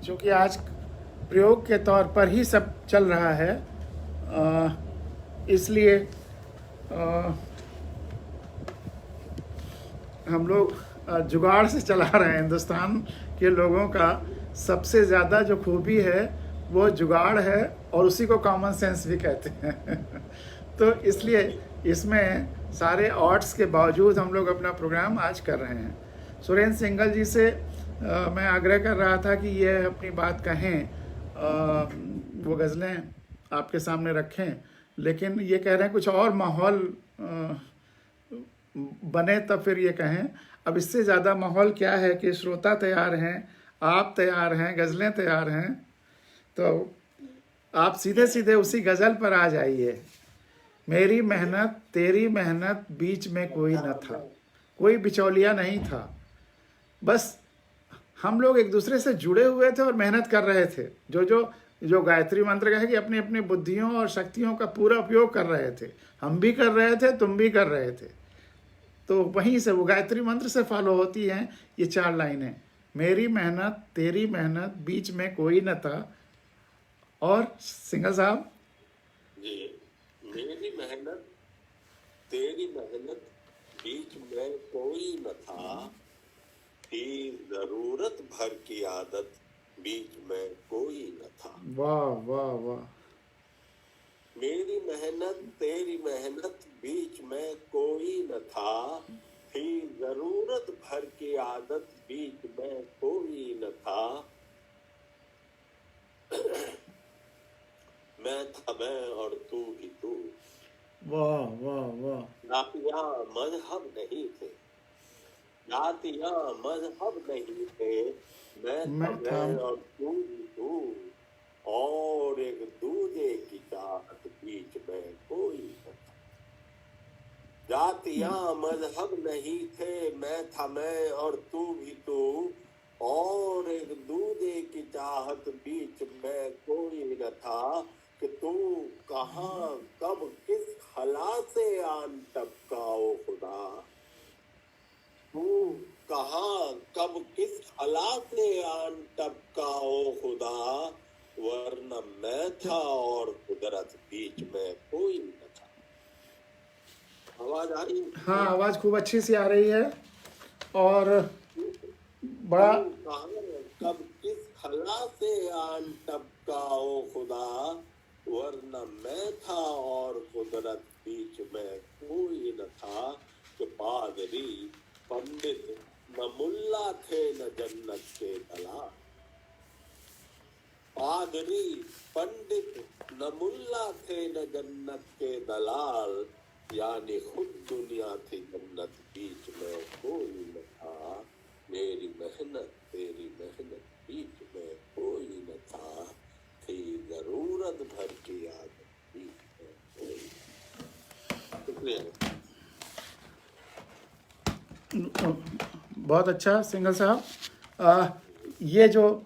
चूँकि आज प्रयोग के तौर पर ही सब चल रहा है, इसलिए हम लोग जुगाड़ से चला रहे हैं। हिंदुस्तान के लोगों का सबसे ज़्यादा जो खूबी है वो जुगाड़ है, और उसी को कॉमन सेंस भी कहते हैं। तो इसलिए इसमें सारे ऑड्स के बावजूद हम लोग अपना प्रोग्राम आज कर रहे हैं। सुरेंद्र सिंघल जी से मैं आग्रह कर रहा था कि ये अपनी बात कहें, वो गज़लें आपके सामने रखें, लेकिन ये कह रहे हैं कुछ और माहौल बने तब फिर ये कहें। अब इससे ज़्यादा माहौल क्या है कि श्रोता तैयार हैं, आप तैयार हैं, गज़लें तैयार हैं, तो आप सीधे सीधे उसी गज़ल पर आ जाइए। मेरी मेहनत तेरी मेहनत बीच में कोई न था, कोई बिचौलिया नहीं था, बस हम लोग एक दूसरे से जुड़े हुए थे और मेहनत कर रहे थे। जो गायत्री मंत्र का है कि अपनी अपनी बुद्धियों और शक्तियों का पूरा उपयोग कर रहे थे, हम भी कर रहे थे, तुम भी कर रहे थे। तो वहीं से वो गायत्री मंत्र से फॉलो होती हैं ये 4 लाइनें। मेरी मेहनत तेरी मेहनत बीच में कोई न था। और सिंघल साहब जी, मेरी मेहनत तेरी मेहनत बीच में कोई न था, थी जरूरत भर की आदत बीच में कोई न था। वाह वाह वाह। मेरी मेहनत तेरी मेहनत बीच में कोई न था, थी जरूरत भर की आदत बीच में कोई न था। मैं था मैं और तू ही तू। वाह वाह वाह। जातियां मजहब नहीं थे, जातियां मजहब नहीं थे, मैं था मैं और तू ही तू, और एक दूजे की चाहत बीच में कोई न था। जातियां मजहब नहीं थे, मैं था मैं और तू भी तू, और एक दूजे की चाहत बीच में कोई न था। कि तू कहाँ कब किस खला से आन टपका ओ खुदा, तू कहाँ कब किस खला से आन टपका ओ खुदा, वरना मैं था और कुदरत बीच में कोई न था। आवाज आ रही है? हाँ, आवाज़ खूब अच्छी सी आ रही है। और बड़ा कहाँ कब किस खला से आन टपका ओ खुदा, वरना मैं था और कुदरत बीच में कोई न था। कि पादरी पंडित न मुल्ला थे न जन्नत के दलाल, पादरी पंडित न मुल्ला थे न जन्नत के दलाल, यानी खुद दुनिया थी जन्नत बीच में कोई न था। मेरी मेहनत तेरी मेहनत बीच में कोई न था, थी जरूरत भर की आदत बीच में कोई। शुक्रिया। बहुत अच्छा सिंघल साहब। ये जो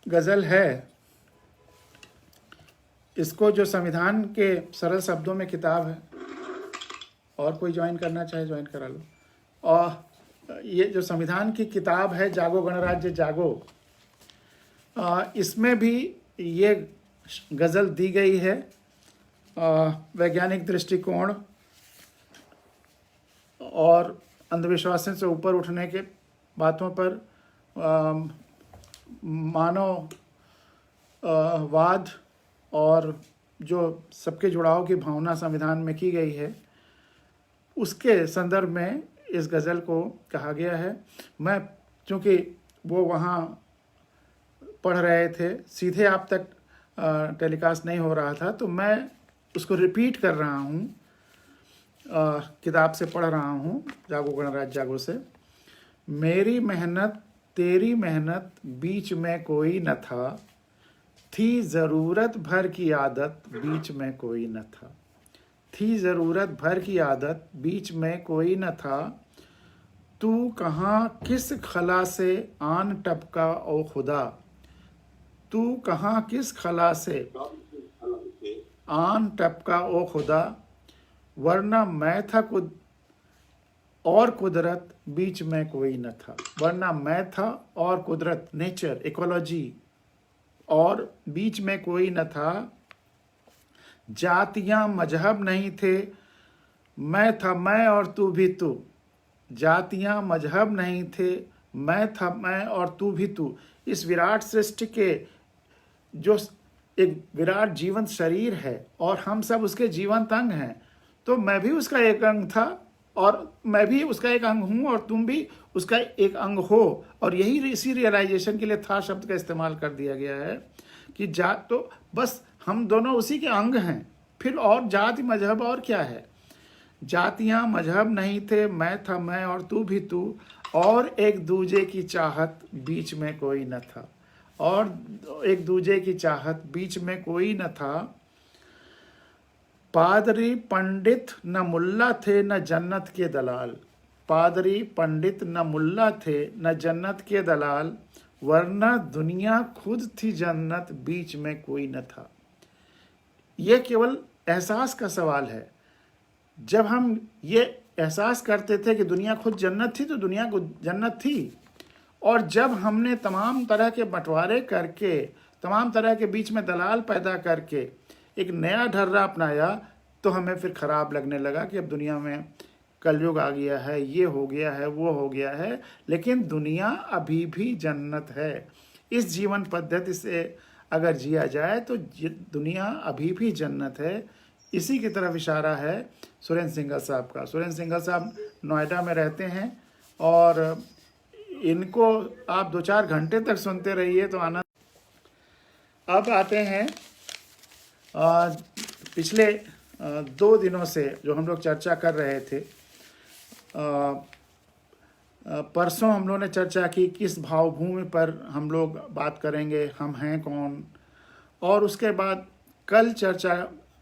गज़ल है, इसको जो संविधान के सरल शब्दों में किताब है, और कोई ज्वाइन करना चाहे ज्वाइन करा लो। और ये जो संविधान की किताब है जागो गणराज्य जागो, इसमें भी ये गज़ल दी गई है वैज्ञानिक दृष्टिकोण और अंधविश्वासों से ऊपर उठने के बातों पर, मानववाद और जो सबके जुड़ाव की भावना संविधान में की गई है, उसके संदर्भ में इस गज़ल को कहा गया है। मैं चूँकि वो वहाँ पढ़ रहे थे, सीधे आप तक टेलीकास्ट नहीं हो रहा था, तो मैं उसको रिपीट कर रहा हूँ, किताब से पढ़ रहा हूँ, जागो गणराज्य जागो से। मेरी मेहनत तेरी मेहनत बीच में कोई न था, थी ज़रूरत भर की आदत बीच में कोई न था, थी ज़रूरत भर की आदत बीच में कोई न था। तू कहाँ किस खला से आन टपका ओ खुदा, तू कहाँ किस खला से आन टपका ओ खुदा, वरना मैं था खुद और कुदरत बीच में कोई न था। वरना मैं था और कुदरत, नेचर, इकोलॉजी, और बीच में कोई न था। जातियां मजहब नहीं थे, मैं था मैं और तू भी तू। जातियां मजहब नहीं थे, मैं था मैं और तू भी तू। इस विराट सृष्टि के जो एक विराट जीवंत शरीर है और हम सब उसके जीवंत अंग हैं, तो मैं भी उसका एक अंग था और मैं भी उसका एक अंग हूं और तुम भी उसका एक अंग हो। और यही इसी रियलाइजेशन के लिए था शब्द का इस्तेमाल कर दिया गया है कि जात तो बस हम दोनों उसी के अंग हैं, फिर और जाति मजहब और क्या है। जातियां मजहब नहीं थे, मैं था मैं और तू भी तू, और एक दूजे की चाहत बीच में कोई न था। और एक दूजे की चाहत बीच में कोई न था। पादरी पंडित न मुल्ला थे न जन्नत के दलाल। पादरी पंडित न मुल्ला थे न जन्नत के दलाल, वरना दुनिया खुद थी जन्नत, बीच में कोई न था। यह केवल एहसास का सवाल है। जब हम ये एहसास करते थे कि दुनिया खुद जन्नत थी, तो दुनिया को जन्नत थी। और जब हमने तमाम तरह के बंटवारे करके, तमाम तरह के बीच में दलाल पैदा करके एक नया ढर्रा अपनाया, तो हमें फिर खराब लगने लगा कि अब दुनिया में कलयुग आ गया है, ये हो गया है, वो हो गया है। लेकिन दुनिया अभी भी जन्नत है। इस जीवन पद्धति से अगर जिया जाए तो दुनिया अभी भी जन्नत है। इसी की तरफ इशारा है सुरेंद्र सिंघल साहब का। सुरेंद्र सिंघल साहब नोएडा में रहते हैं और इनको आप 2-4 घंटे तक सुनते रहिए तो आनंद। अब आते हैं पिछले 2 दिनों से जो हम लोग चर्चा कर रहे थे। परसों हम लोगों ने चर्चा की किस भावभूमि पर हम लोग बात करेंगे, हम हैं कौन। और उसके बाद कल चर्चा,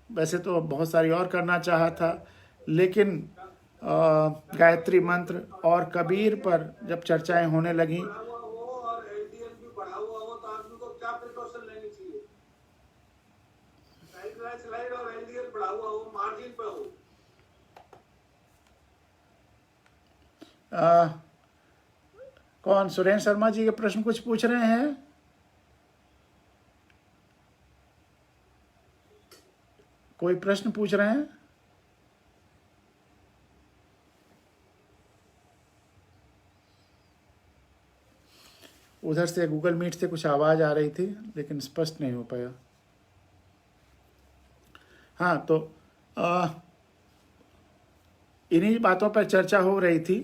वैसे तो बहुत सारी और करना चाहा था, लेकिन गायत्री मंत्र और कबीर पर जब चर्चाएं होने लगी, कौन सुरेंद्र शर्मा जी के प्रश्न कुछ पूछ रहे हैं? कोई प्रश्न पूछ रहे हैं? उधर से गूगल मीट से कुछ आवाज आ रही थी लेकिन स्पष्ट नहीं हो पाया। हाँ, तो इन्हीं बातों पर चर्चा हो रही थी।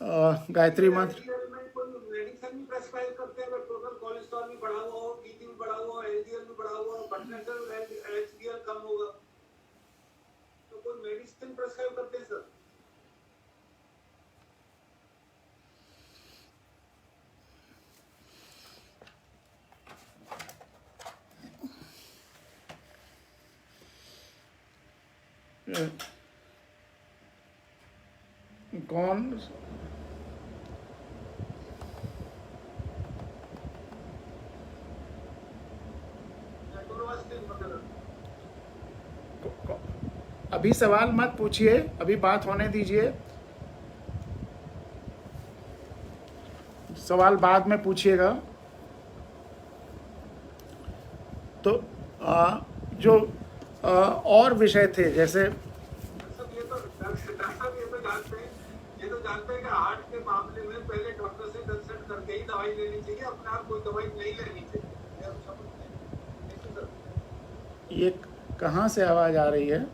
गायत्री मंत्र मेडिसिन भी प्रेस्क्राइब करते हैं, टोटल कोलेस्ट्रॉल भी बढ़ा हुआ हो, बीपी भी बढ़ा हुआ हो, एलडीएल भी बढ़ा हुआ हो, ब्लड प्रेशर एचडीएल कम होगा, तो कोई मेडिसिन प्रेस्क्राइब करते हैं सर? कौन? अभी सवाल मत पूछिए, अभी बात होने दीजिए। सवाल बाद में पूछिएगा। तो जो और विषय थे, जैसे ये तो जानते हैं कि हार्ट के मामले में पहले डॉक्टर से कंसल्ट करके ही दवाई लेनी चाहिए, अपने आप कोई दवाई नहीं लेनी चाहिए। ये कहाँ से आवाज आ रही है?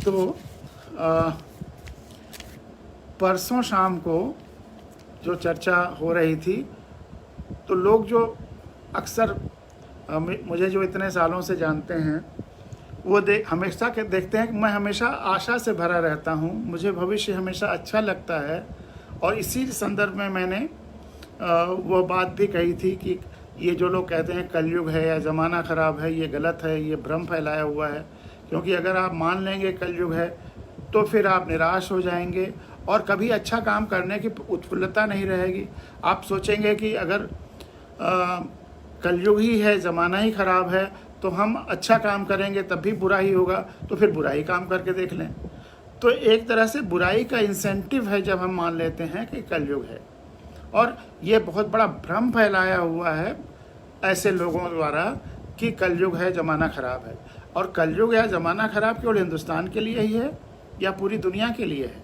तो परसों शाम को जो चर्चा हो रही थी, तो लोग जो अक्सर मुझे जो इतने सालों से जानते हैं, वो हमेशा के देखते हैं कि मैं हमेशा आशा से भरा रहता हूँ, मुझे भविष्य हमेशा अच्छा लगता है। और इसी संदर्भ में मैंने वो बात भी कही थी कि ये जो लोग कहते हैं कलयुग है या ज़माना ख़राब है, ये गलत है, ये भ्रम फैलाया हुआ है। क्योंकि अगर आप मान लेंगे कलयुग है तो फिर आप निराश हो जाएंगे और कभी अच्छा काम करने की उत्फुल्लता नहीं रहेगी। आप सोचेंगे कि अगर कलयुग ही है, ज़माना ही ख़राब है, तो हम अच्छा काम करेंगे तब भी बुरा ही होगा, तो फिर बुराई काम करके देख लें। तो एक तरह से बुराई का इंसेंटिव है जब हम मान लेते हैं कि कलयुग है। और ये बहुत बड़ा भ्रम फैलाया हुआ है ऐसे लोगों द्वारा कि कलयुग है, ज़माना ख़राब है। और कलयुग या ज़माना ख़राब केवल हिंदुस्तान के लिए ही है या पूरी दुनिया के लिए है?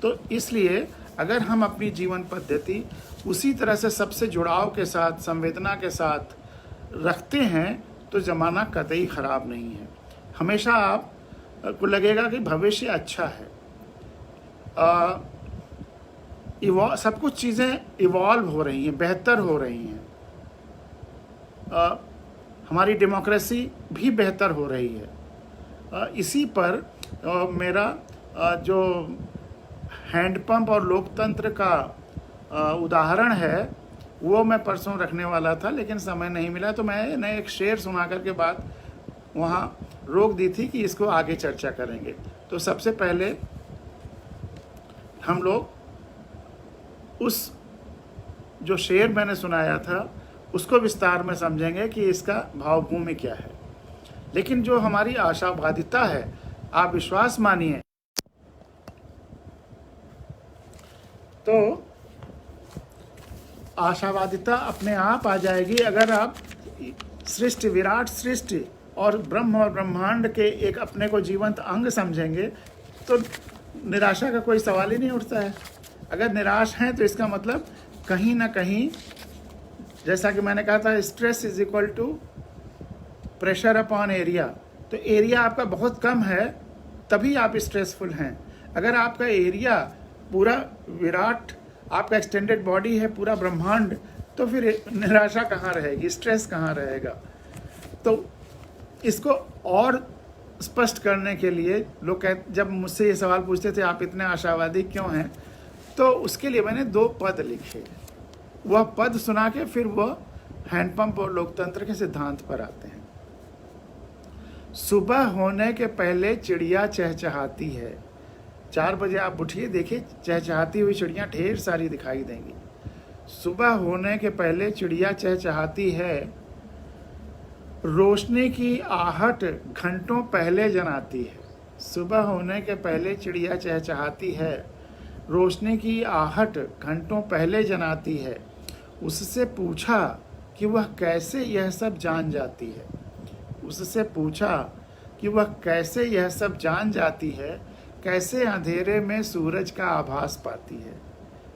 तो इसलिए अगर हम अपनी जीवन पद्धति उसी तरह से सबसे जुड़ाव के साथ, संवेदना के साथ रखते हैं तो ज़माना कतई ख़राब नहीं है। हमेशा आप को लगेगा कि भविष्य अच्छा है। सब कुछ चीज़ें इवॉल्व हो रही हैं, बेहतर हो रही हैं। हमारी डेमोक्रेसी भी बेहतर हो रही है। इसी पर मेरा जो हैंडपंप और लोकतंत्र का उदाहरण है वो मैं परसों रखने वाला था, लेकिन समय नहीं मिला, तो मैंने एक शेर सुना करके बात वहाँ रोक दी थी कि इसको आगे चर्चा करेंगे। तो सबसे पहले हम लोग उस जो शेर मैंने सुनाया था उसको विस्तार में समझेंगे कि इसका भावभूमि क्या है। लेकिन जो हमारी आशावादिता है, आप विश्वास मानिए, तो आशावादिता अपने आप आ जाएगी अगर आप सृष्टि, विराट सृष्टि और ब्रह्म और ब्रह्मांड के एक अपने को जीवंत अंग समझेंगे तो निराशा का कोई सवाल ही नहीं उठता है। अगर निराश हैं तो इसका मतलब कहीं ना कहीं, जैसा कि मैंने कहा था, stress is equal to pressure upon area. तो एरिया आपका बहुत कम है तभी आप स्ट्रेसफुल हैं। अगर आपका एरिया पूरा विराट, आपका एक्सटेंडेड बॉडी है, पूरा ब्रह्मांड, तो फिर निराशा कहाँ रहेगी, स्ट्रेस कहाँ रहेगा। तो इसको और स्पष्ट करने के लिए लोग जब मुझसे ये सवाल पूछते थे आप इतने आशावादी क्यों हैं, तो उसके लिए मैंने 2 पद लिखे। वह पद सुना के फिर वह हैंडपंप और लोकतंत्र के सिद्धांत पर आते हैं। सुबह होने के पहले चिड़िया चहचहाती है। 4 बजे आप उठिए, देखिए चहचहाती हुई चिड़ियाँ ढेर सारी दिखाई देंगी। सुबह होने के पहले चिड़िया चहचहाती है, रोशनी की आहट घंटों पहले जनाती है। सुबह होने के पहले चिड़िया चहचहाती है, रोशनी की आहट घंटों पहले जनाती है। उससे पूछा कि वह कैसे यह सब जान जाती है। उससे पूछा कि वह कैसे यह सब जान जाती है, कैसे अंधेरे में सूरज का आभास पाती है।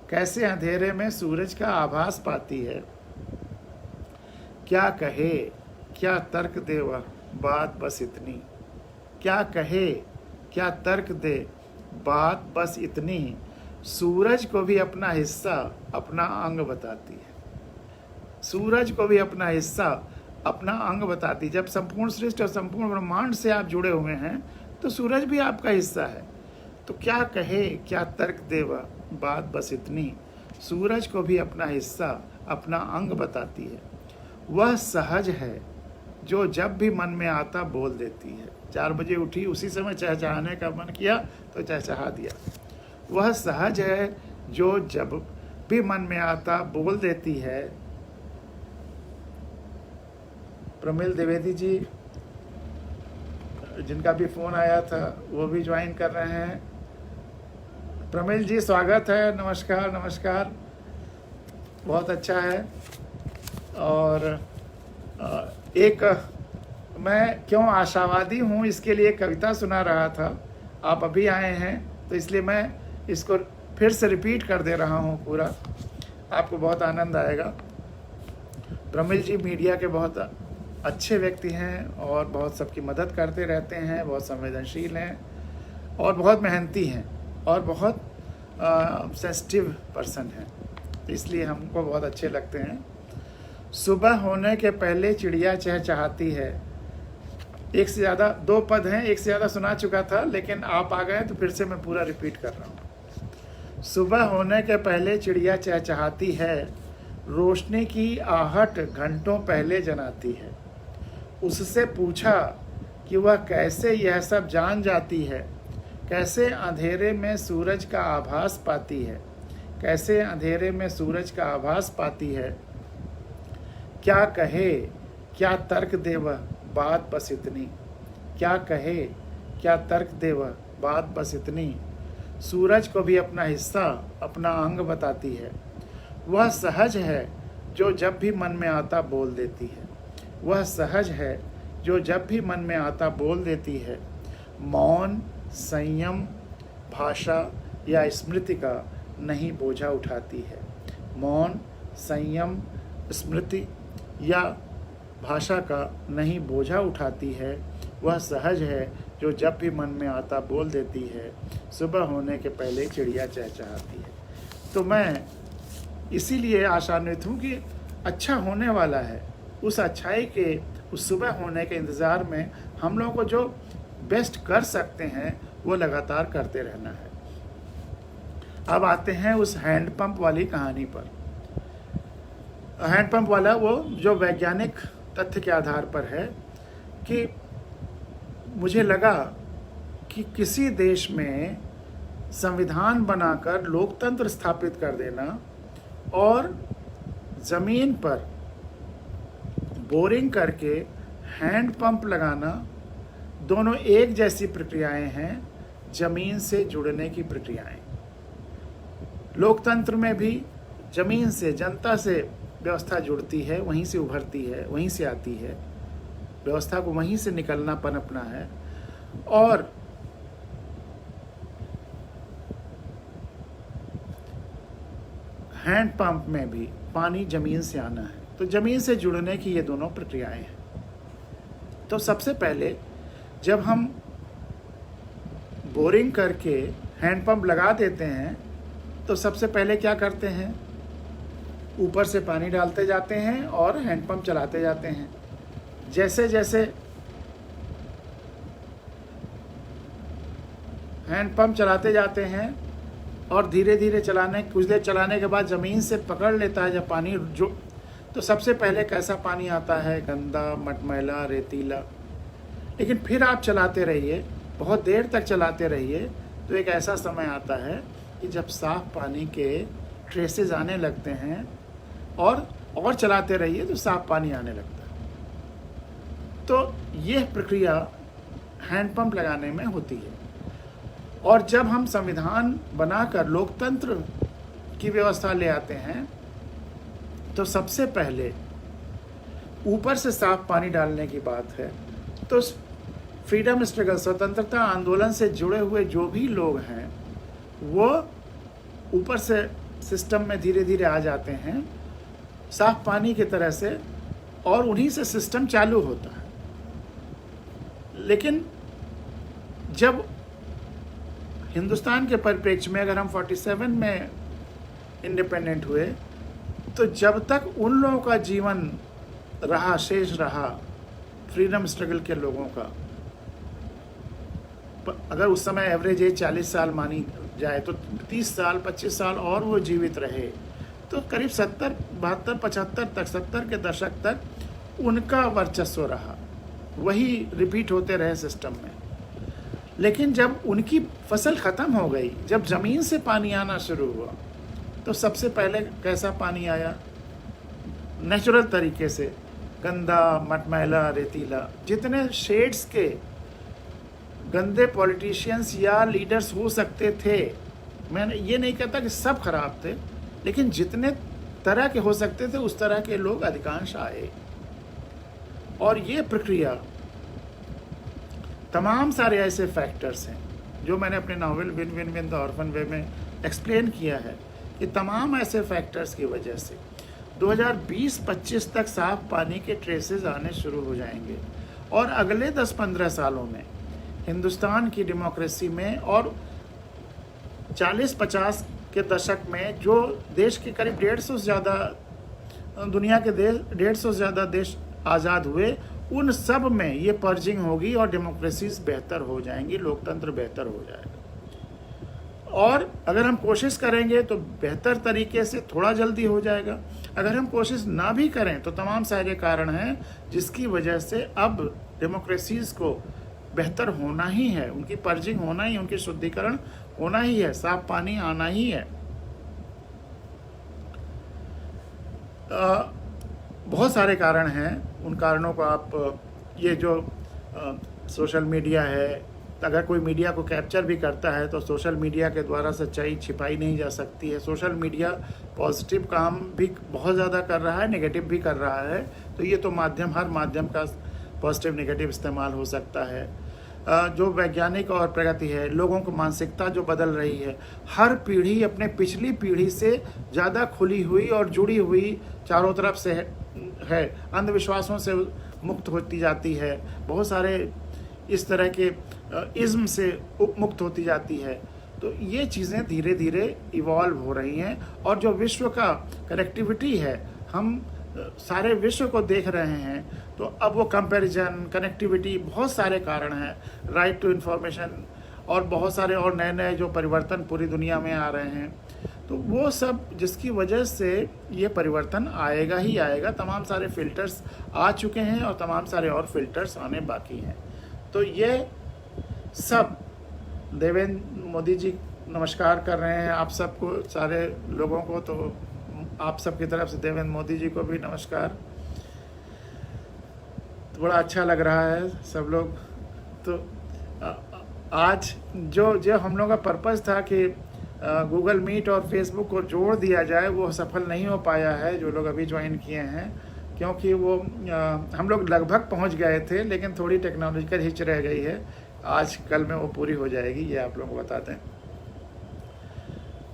कैसे अंधेरे में सूरज का आभास पाती है। क्या कहे, क्या तर्क दे वह, बात बस इतनी। क्या कहे, क्या तर्क दे, बात बस इतनी। सूरज को भी अपना हिस्सा, अपना अंग बताती है। सूरज को भी अपना हिस्सा, अपना अंग बताती। जब संपूर्ण सृष्टि और संपूर्ण ब्रह्मांड से आप जुड़े हुए हैं तो सूरज भी आपका हिस्सा है। तो क्या कहे, क्या तर्क दे वह, बात बस इतनी। सूरज को भी अपना हिस्सा, अपना अंग बताती है। वह सहज है जो जब भी मन में आता बोल देती है। 4 बजे उठी, उसी समय चहचहाने का मन किया तो चहचहा दिया। वह सहज है जो जब भी मन में आता बोल देती है। प्रमिल द्विवेदी जी, जिनका भी फ़ोन आया था, वो भी ज्वाइन कर रहे हैं। प्रमिल जी स्वागत है, नमस्कार नमस्कार, बहुत अच्छा है। और एक मैं क्यों आशावादी हूँ इसके लिए कविता सुना रहा था। आप अभी आए हैं तो इसलिए मैं इसको फिर से रिपीट कर दे रहा हूँ पूरा, आपको बहुत आनंद आएगा। प्रमिल जी मीडिया के बहुत अच्छे व्यक्ति हैं और बहुत सबकी मदद करते रहते हैं, बहुत संवेदनशील हैं और बहुत मेहनती हैं और बहुत सेंसिटिव पर्सन हैं, इसलिए हमको बहुत अच्छे लगते हैं। सुबह होने के पहले चिड़िया चहचहाती है। एक से ज़्यादा 2 पद हैं, एक से ज़्यादा सुना चुका था लेकिन आप आ गए तो फिर से मैं पूरा रिपीट कर रहा हूँ। सुबह होने के पहले चिड़िया चहचहाती है, रोशनी की आहट घंटों पहले जनाती है। उससे पूछा कि वह कैसे यह सब जान जाती है, कैसे अंधेरे में सूरज का आभास पाती है, कैसे अंधेरे में सूरज का आभास पाती है। क्या कहे क्या तर्क दे वह, बात बस इतनी। क्या कहे क्या तर्क दे वह, बात बस इतनी। सूरज को भी अपना हिस्सा, अपना अंग बताती है। वह सहज है जो जब भी मन में आता बोल देती है। वह सहज है जो जब भी मन में आता बोल देती है। मौन, संयम, भाषा या स्मृति का नहीं बोझा उठाती है। मौन, संयम, स्मृति या भाषा का नहीं बोझा उठाती है। वह सहज है जो जब भी मन में आता बोल देती है। सुबह होने के पहले चिड़िया चहचहाती है। तो मैं इसीलिए आशान्वित हूँ कि अच्छा होने वाला है। उस अच्छाई के, उस सुबह होने के इंतज़ार में हम लोगों को जो बेस्ट कर सकते हैं वो लगातार करते रहना है। अब आते हैं उस हैंडपंप वाली कहानी पर। हैंडपंप वाला वो जो वैज्ञानिक तथ्य के आधार पर है कि मुझे लगा कि किसी देश में संविधान बनाकर लोकतंत्र स्थापित कर देना और ज़मीन पर बोरिंग करके हैंडपंप लगाना, दोनों एक जैसी प्रक्रियाएं हैं, ज़मीन से जुड़ने की प्रक्रियाएं। लोकतंत्र में भी ज़मीन से, जनता से व्यवस्था जुड़ती है, वहीं से उभरती है, वहीं से आती है। व्यवस्था को वहीं से निकलना, पनपना है। और हैंडपंप में भी पानी ज़मीन से आना है। तो ज़मीन से जुड़ने की ये दोनों प्रक्रियाएं हैं। तो सबसे पहले जब हम बोरिंग करके हैंडपंप लगा देते हैं तो सबसे पहले क्या करते हैं, ऊपर से पानी डालते जाते हैं और हैंडपंप चलाते जाते हैं। जैसे जैसे हैंडपंप चलाते जाते हैं और धीरे धीरे कुछ देर चलाने के बाद ज़मीन से पकड़ लेता है जब पानी जो, तो सबसे पहले कैसा पानी आता है, गंदा, मटमैला, रेतीला। लेकिन फिर आप चलाते रहिए, बहुत देर तक चलाते रहिए, तो एक ऐसा समय आता है कि जब साफ पानी के ट्रेसेस आने लगते हैं और चलाते रहिए तो साफ पानी आने लगता है। तो यह प्रक्रिया हैंडपंप लगाने में होती है। और जब हम संविधान बनाकर लोकतंत्र की व्यवस्था ले आते हैं तो सबसे पहले ऊपर से साफ पानी डालने की बात है। तो फ्रीडम स्ट्रगल, स्वतंत्रता आंदोलन से जुड़े हुए जो भी लोग हैं वो ऊपर से सिस्टम में धीरे धीरे आ जाते हैं साफ पानी की तरह से, और उन्हीं से सिस्टम चालू होता है। लेकिन जब हिंदुस्तान के परिप्रेक्ष्य में अगर हम 47 में इंडिपेंडेंट हुए, तो जब तक उन लोगों का जीवन रहा, शेष रहा फ्रीडम स्ट्रगल के लोगों का, अगर उस समय एवरेज एज 40 साल मानी जाए तो 30 साल 25 साल और वो जीवित रहे, तो करीब 70, 72, 75 तक, 70 के दशक तक उनका वर्चस्व रहा, वही रिपीट होते रहे सिस्टम में। लेकिन जब उनकी फसल ख़त्म हो गई, जब ज़मीन से पानी आना शुरू हुआ, तो सबसे पहले कैसा पानी आया, नेचुरल तरीके से, गंदा, मटमैला, रेतीला। जितने शेड्स के गंदे पॉलिटिशियंस या लीडर्स हो सकते थे, मैं ये नहीं कहता कि सब खराब थे, लेकिन जितने तरह के हो सकते थे उस तरह के लोग अधिकांश आए। और ये प्रक्रिया, तमाम सारे ऐसे फैक्टर्स हैं जो मैंने अपने novel win win win the orphan way में एक्सप्लेन किया है कि तमाम ऐसे फैक्टर्स की वजह से 2020-25 तक साफ पानी के ट्रेसेस आने शुरू हो जाएंगे। और अगले 10-15 सालों में हिंदुस्तान की डेमोक्रेसी में और 40-50 के दशक में जो देश के करीब 150 से ज़्यादा, दुनिया के 150 से ज़्यादा देश आज़ाद हुए, उन सब में ये पर्जिंग होगी और डेमोक्रेसीज बेहतर हो जाएंगी, लोकतंत्र बेहतर हो जाएगा। और अगर हम कोशिश करेंगे तो बेहतर तरीके से थोड़ा जल्दी हो जाएगा। अगर हम कोशिश ना भी करें तो तमाम सारे कारण हैं जिसकी वजह से अब डेमोक्रेसीज को बेहतर होना ही है, उनकी पर्जिंग होना ही, उनकी शुद्धिकरण होना ही है, साफ पानी आना ही है। बहुत सारे कारण हैं, उन कारणों को आप ये जो सोशल मीडिया है, अगर कोई मीडिया को कैप्चर भी करता है तो सोशल मीडिया के द्वारा सच्चाई छिपाई नहीं जा सकती है। सोशल मीडिया पॉजिटिव काम भी बहुत ज़्यादा कर रहा है, नेगेटिव भी कर रहा है। तो ये तो माध्यम, हर माध्यम का पॉजिटिव नेगेटिव इस्तेमाल हो सकता है। जो वैज्ञानिक और प्रगति है, लोगों की मानसिकता जो बदल रही है, हर पीढ़ी अपने पिछली पीढ़ी से ज़्यादा खुली हुई और जुड़ी हुई चारों तरफ से है, अंधविश्वासों से मुक्त होती जाती है, बहुत सारे इस तरह के इज्म से मुक्त होती जाती है। तो ये चीज़ें धीरे धीरे इवॉल्व हो रही हैं और जो विश्व का कनेक्टिविटी है, हम सारे विश्व को देख रहे हैं, तो अब वो कंपैरिजन, कनेक्टिविटी, बहुत सारे कारण हैं, राइट टू इन्फॉर्मेशन और बहुत सारे और नए नए जो परिवर्तन पूरी दुनिया में आ रहे हैं, तो वो सब जिसकी वजह से ये परिवर्तन आएगा ही आएगा। तमाम सारे फिल्टर्स आ चुके हैं और तमाम सारे और फिल्टर्स आने बाकी हैं। तो ये सब देवेंद्र मोदी जी नमस्कार कर रहे हैं आप सबको, सारे लोगों को। तो आप सबकी तरफ से देवेंद्र मोदी जी को भी नमस्कार। तो बड़ा अच्छा लग रहा है सब लोग। तो आज जो हम लोग का पर्पज़ था कि गूगल मीट और फेसबुक को जोड़ दिया जाए, वो सफल नहीं हो पाया है जो लोग अभी ज्वाइन किए हैं, क्योंकि वो हम लोग लगभग पहुंच गए थे, लेकिन थोड़ी टेक्नोलॉजिकल हिच रह गई है। आज कल में वो पूरी हो जाएगी, ये आप लोगों को बताते हैं।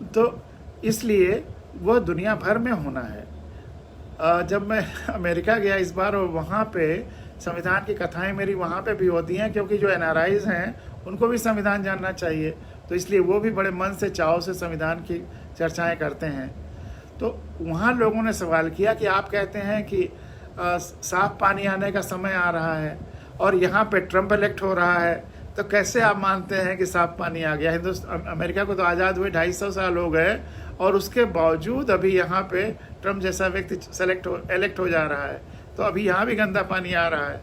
तो इसलिए वो दुनिया भर में होना है। जब मैं अमेरिका गया इस बार, और वहाँ पे संविधान की कथाएं मेरी वहाँ पे भी होती हैं, क्योंकि जो NRIs हैं उनको भी संविधान जानना चाहिए, तो इसलिए वो भी बड़े मन से, चाव से संविधान की चर्चाएं करते हैं। तो वहाँ लोगों ने सवाल किया कि आप कहते हैं कि साफ पानी आने का समय आ रहा है और यहाँ पे ट्रम्प इलेक्ट हो रहा है, तो कैसे आप मानते हैं कि साफ पानी आ गया? अमेरिका को तो आज़ाद हुए 250 साल हो गए और उसके बावजूद अभी यहाँ पे ट्रम्प जैसा व्यक्ति इलेक्ट हो जा रहा है, तो अभी यहाँ भी गंदा पानी आ रहा है।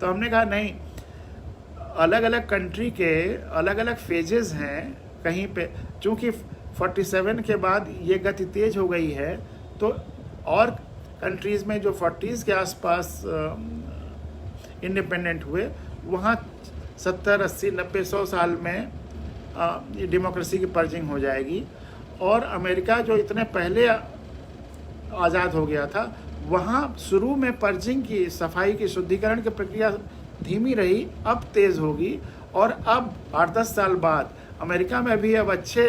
तो हमने कहा नहीं, अलग अलग कंट्री के अलग अलग फेजेस हैं। कहीं पे चूँकि 47 के बाद ये गति तेज हो गई है, तो और कंट्रीज़ में जो 40s के आसपास इंडिपेंडेंट हुए, वहाँ 70, 80, 90, 100 साल में डेमोक्रेसी की पर्जिंग हो जाएगी। और अमेरिका जो इतने पहले आज़ाद हो गया था, वहाँ शुरू में पर्जिंग की, सफाई की, शुद्धिकरण की प्रक्रिया धीमी रही, अब तेज़ होगी। और अब 8-10 साल बाद अमेरिका में भी अब अच्छे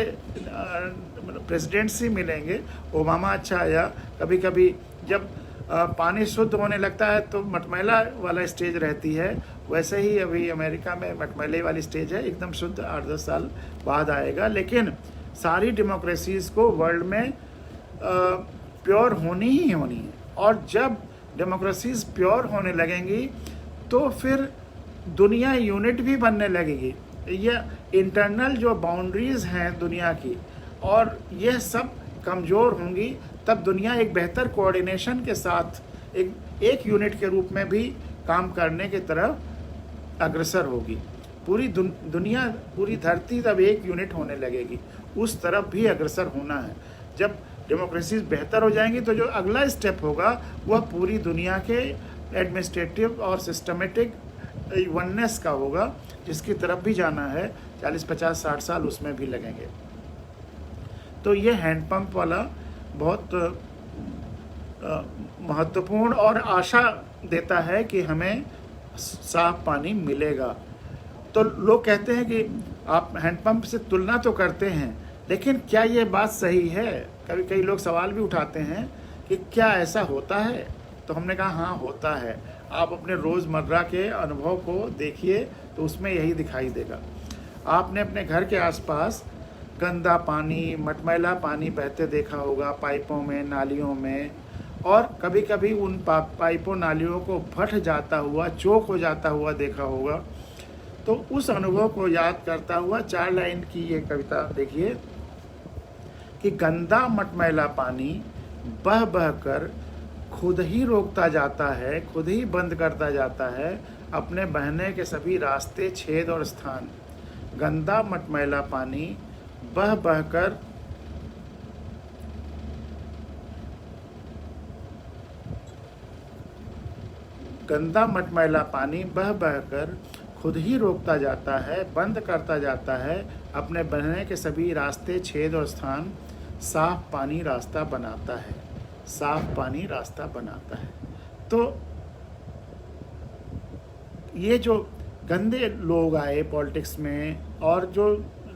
प्रेसिडेंट्स ही मिलेंगे। ओबामा अच्छा आया। कभी कभी जब पानी शुद्ध होने लगता है तो मटमैला वाला स्टेज रहती है, वैसे ही अभी अमेरिका में मटमैले वाली स्टेज है, एकदम शुद्ध 8-10 साल बाद आएगा। लेकिन सारी डेमोक्रेसीज़ को वर्ल्ड में प्योर होनी ही होनी है, और जब डेमोक्रेसीज़ प्योर होने लगेंगी तो फिर दुनिया यूनिट भी बनने लगेगी। ये इंटरनल जो बाउंड्रीज़ हैं दुनिया की, और यह सब कमज़ोर होंगी, तब दुनिया एक बेहतर कोऑर्डिनेशन के साथ एक यूनिट के रूप में भी काम करने की तरफ अग्रसर होगी। पूरी दुनिया, पूरी धरती तब एक यूनिट होने लगेगी, उस तरफ भी अग्रसर होना है। जब डेमोक्रेसी बेहतर हो जाएंगी तो जो अगला स्टेप होगा वह पूरी दुनिया के एडमिनिस्ट्रेटिव और सिस्टमेटिक वननेस का होगा, जिसकी तरफ भी जाना है। 40, 50, 60 साल उसमें भी लगेंगे। तो ये हैंडपंप वाला बहुत महत्वपूर्ण और आशा देता है कि हमें साफ पानी मिलेगा। तो लोग कहते हैं कि आप हैंडपंप से तुलना तो करते हैं, लेकिन क्या ये बात सही है? कई लोग सवाल भी उठाते हैं कि क्या ऐसा होता है? तो हमने कहा हाँ, होता है। आप अपने रोज़मर्रा के अनुभव को देखिए तो उसमें यही दिखाई देगा। आपने अपने घर के आसपास गंदा पानी, मटमैला पानी बहते देखा होगा, पाइपों में, नालियों में, और कभी कभी उन पाइपों नालियों को फट जाता हुआ, चोक हो जाता हुआ देखा होगा। तो उस अनुभव को याद करता हुआ 4 लाइन की ये कविता देखिए कि गंदा मटमैला पानी बह बह कर खुद ही रोकता जाता है, खुद ही बंद करता जाता है अपने बहने के सभी रास्ते, छेद और स्थान। गंदा मटमैला पानी बह बह कर गंदा मटमैला पानी बह बह कर खुद ही रोकता जाता है, बंद करता जाता है अपने बहने के सभी रास्ते, छेद और स्थान। साफ पानी रास्ता बनाता है, साफ पानी रास्ता बनाता है। तो ये जो गंदे लोग आए पॉलिटिक्स में और जो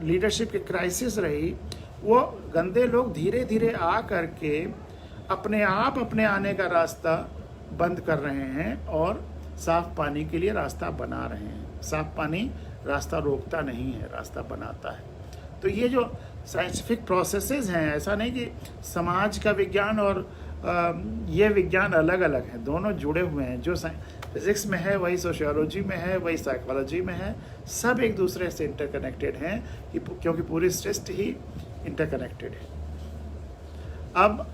लीडरशिप की क्राइसिस रही, वो गंदे लोग धीरे धीरे आ करके अपने आप अपने आने का रास्ता बंद कर रहे हैं और साफ पानी के लिए रास्ता बना रहे हैं। साफ पानी रास्ता रोकता नहीं है, रास्ता बनाता है। तो ये जो साइंटिफिक प्रोसेसेस हैं, ऐसा नहीं कि समाज का विज्ञान और ये विज्ञान अलग अलग हैं, दोनों जुड़े हुए हैं। जो फिजिक्स में है वही सोशियोलॉजी में है, वही साइकोलॉजी में है। सब एक दूसरे से इंटरकनेक्टेड हैं क्योंकि पूरी सृष्टि ही इंटरकनेक्टेड है। अब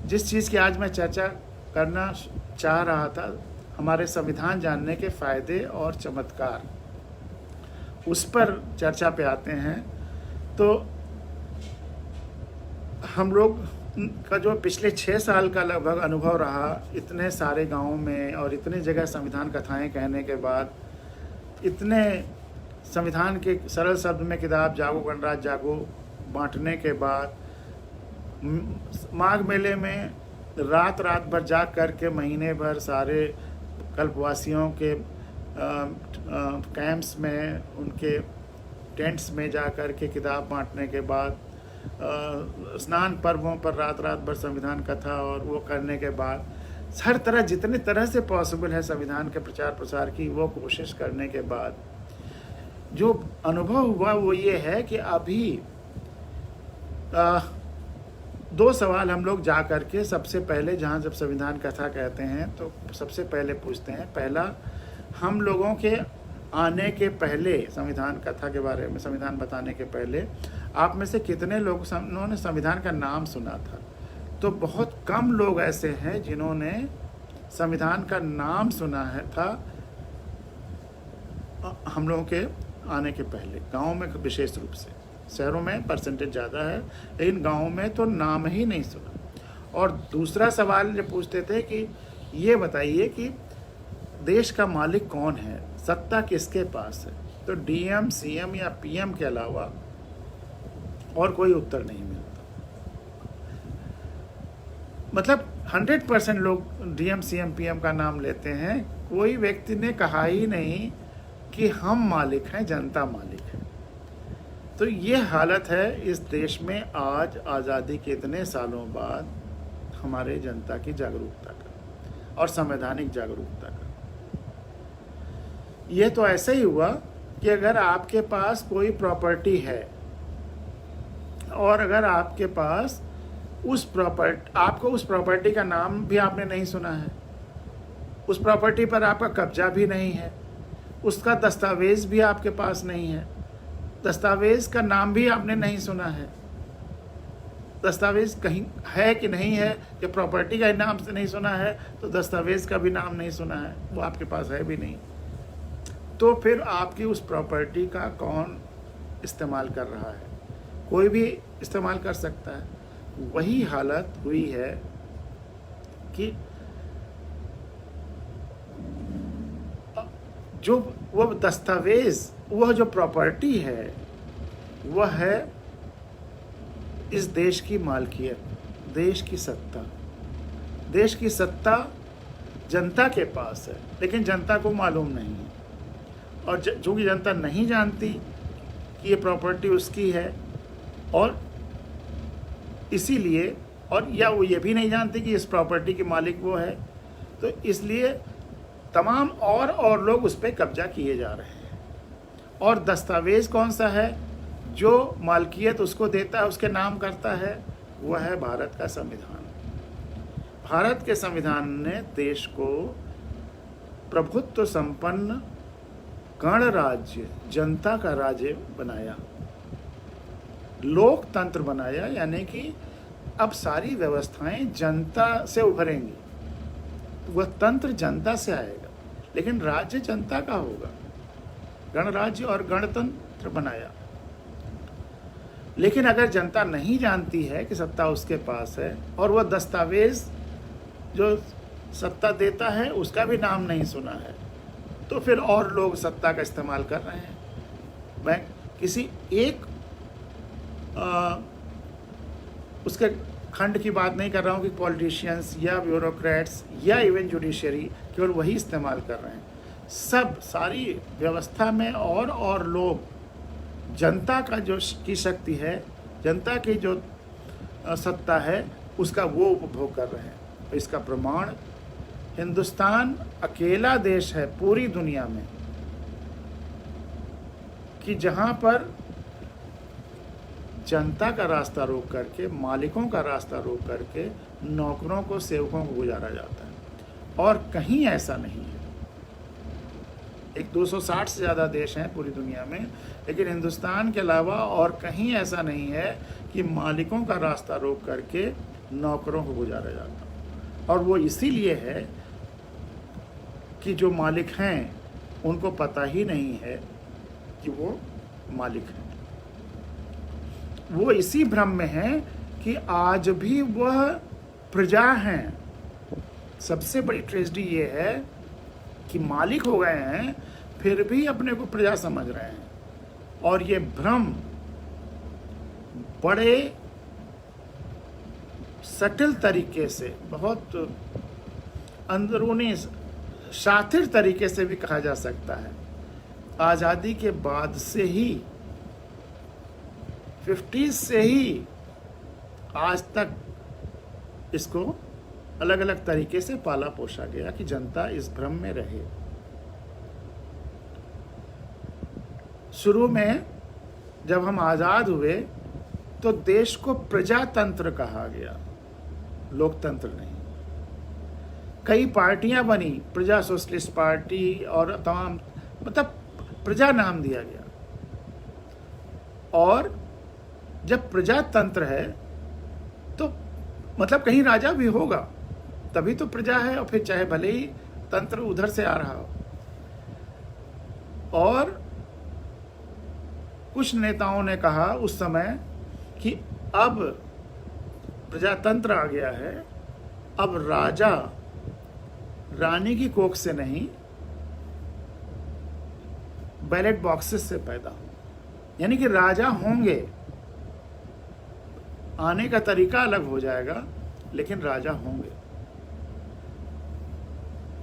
जिस चीज़ की आज मैं चर्चा करना चाह रहा था, हमारे संविधान जानने के फायदे और चमत्कार, उस पर चर्चा पे आते हैं। तो हम लोग का जो पिछले 6 साल का लगभग अनुभव रहा, इतने सारे गांवों में और इतने जगह संविधान कथाएं कहने के बाद, इतने संविधान के सरल शब्द में किताब जागो गणराज्य जागो बांटने के बाद, माघ मेले में रात रात भर जाग करके महीने भर सारे कल्पवासियों के कैंप्स में, उनके टेंट्स में जा कर के किताब बांटने के बाद, स्नान पर्वों पर रात रात भर संविधान कथा और वो करने के बाद, हर तरह जितने तरह से पॉसिबल है संविधान के प्रचार प्रसार की वो कोशिश करने के बाद जो अनुभव हुआ वो ये है कि अभी 2 सवाल हम लोग जा कर के सबसे पहले, जहाँ जब संविधान कथा कहते हैं तो सबसे पहले पूछते हैं। पहला, हम लोगों के आने के पहले, संविधान कथा के बारे में, संविधान बताने के पहले आप में से कितने लोगों ने संविधान का नाम सुना था? तो बहुत कम लोग ऐसे हैं जिन्होंने संविधान का नाम सुना है था हम लोगों के आने के पहले। गाँव में विशेष रूप से, शहरों में परसेंटेज ज़्यादा है, लेकिन गाँव में तो नाम ही नहीं सुना। और दूसरा सवाल जो पूछते थे कि ये बताइए कि देश का मालिक कौन है, सत्ता किसके पास है? तो डीएम, सीएम या पीएम के अलावा और कोई उत्तर नहीं मिलता। मतलब 100% लोग डीएम, सीएम, पीएम का नाम लेते हैं, कोई व्यक्ति ने कहा ही नहीं कि हम मालिक हैं, जनता मालिक है। तो ये हालत है इस देश में आज आज़ादी के इतने सालों बाद हमारे जनता की जागरूकता का और संवैधानिक जागरूकता का। ये तो ऐसे ही हुआ कि अगर आपके पास कोई प्रॉपर्टी है और अगर आपके पास आपको उस प्रॉपर्टी का नाम भी आपने नहीं सुना है, उस प्रॉपर्टी पर आपका कब्जा भी नहीं है, उसका दस्तावेज भी आपके पास नहीं है, दस्तावेज का नाम भी आपने नहीं सुना है, दस्तावेज कहीं है कि नहीं है, कि प्रॉपर्टी का नाम से नहीं सुना है तो दस्तावेज का भी नाम नहीं सुना है, वो आपके पास है भी नहीं, तो फिर आपकी उस प्रॉपर्टी का कौन इस्तेमाल कर रहा है? कोई भी इस्तेमाल कर सकता है। वही हालत हुई है कि जो वो दस्तावेज, वह जो प्रॉपर्टी है, वह है इस देश की मालकियत, देश की सत्ता। देश की सत्ता जनता के पास है, लेकिन जनता को मालूम नहीं है। और चूँकि जनता नहीं जानती कि ये प्रॉपर्टी उसकी है, और इसीलिए, और या वो ये भी नहीं जानती कि इस प्रॉपर्टी के मालिक वो है, तो इसलिए तमाम और लोग उस पर कब्जा किए जा रहे हैं। और दस्तावेज कौन सा है जो मालकियत उसको देता है, उसके नाम करता है? वह है भारत का संविधान। भारत के संविधान ने देश को प्रभुत्व संपन्न गणराज्य, जनता का राज्य बनाया, लोकतंत्र बनाया, यानी कि अब सारी व्यवस्थाएं जनता से उभरेंगी, वह तंत्र जनता से आएगा, लेकिन राज्य जनता का होगा। गणराज्य और गणतंत्र बनाया। लेकिन अगर जनता नहीं जानती है कि सत्ता उसके पास है और वह दस्तावेज जो सत्ता देता है उसका भी नाम नहीं सुना है, तो फिर और लोग सत्ता का इस्तेमाल कर रहे हैं। मैं किसी एक उसके खंड की बात नहीं कर रहा हूँ कि पॉलिटिशियंस या ब्यूरोक्रेट्स या इवन जुडिशरी केवल वही इस्तेमाल कर रहे हैं। सब सारी व्यवस्था में और लोग जनता का जो की शक्ति है, जनता की जो सत्ता है, उसका वो उपभोग कर रहे हैं। इसका प्रमाण हिंदुस्तान अकेला देश है पूरी दुनिया में कि जहाँ पर जनता का रास्ता रोक करके, मालिकों का रास्ता रोक करके नौकरों को, सेवकों को गुजारा जाता है। और कहीं ऐसा नहीं है। एक 260 से ज़्यादा देश हैं पूरी दुनिया में, लेकिन हिंदुस्तान के अलावा और कहीं ऐसा नहीं है कि मालिकों का रास्ता रोक करके नौकरों को गुजारा जाता। और वो इसीलिए है कि जो मालिक हैं उनको पता ही नहीं है कि वो मालिक हैं। वो इसी भ्रम में है कि आज भी वह प्रजा हैं। सबसे बड़ी ट्रेजेडी ये है कि मालिक हो गए हैं फिर भी अपने को प्रजा समझ रहे हैं। और ये भ्रम बड़े सटल तरीके से, बहुत अंदरूनी शातिर तरीके से भी कहा जा सकता है। आज़ादी के बाद से ही, 50s से ही आज तक इसको अलग अलग तरीके से पाला पोसा गया कि जनता इस भ्रम में रहे। शुरू में जब हम आज़ाद हुए तो देश को प्रजातंत्र कहा गया, लोकतंत्र नहीं। कई पार्टियां बनी, प्रजा सोशलिस्ट पार्टी और तमाम, मतलब प्रजा नाम दिया गया। और जब प्रजातंत्र है तो मतलब कहीं राजा भी होगा, तभी तो प्रजा है। और फिर चाहे भले ही तंत्र उधर से आ रहा हो। और कुछ नेताओं ने कहा उस समय कि अब प्रजातंत्र आ गया है, अब राजा रानी की कोख से नहीं बैलेट बॉक्सेस से पैदा हो, यानी कि राजा होंगे, आने का तरीका अलग हो जाएगा लेकिन राजा होंगे।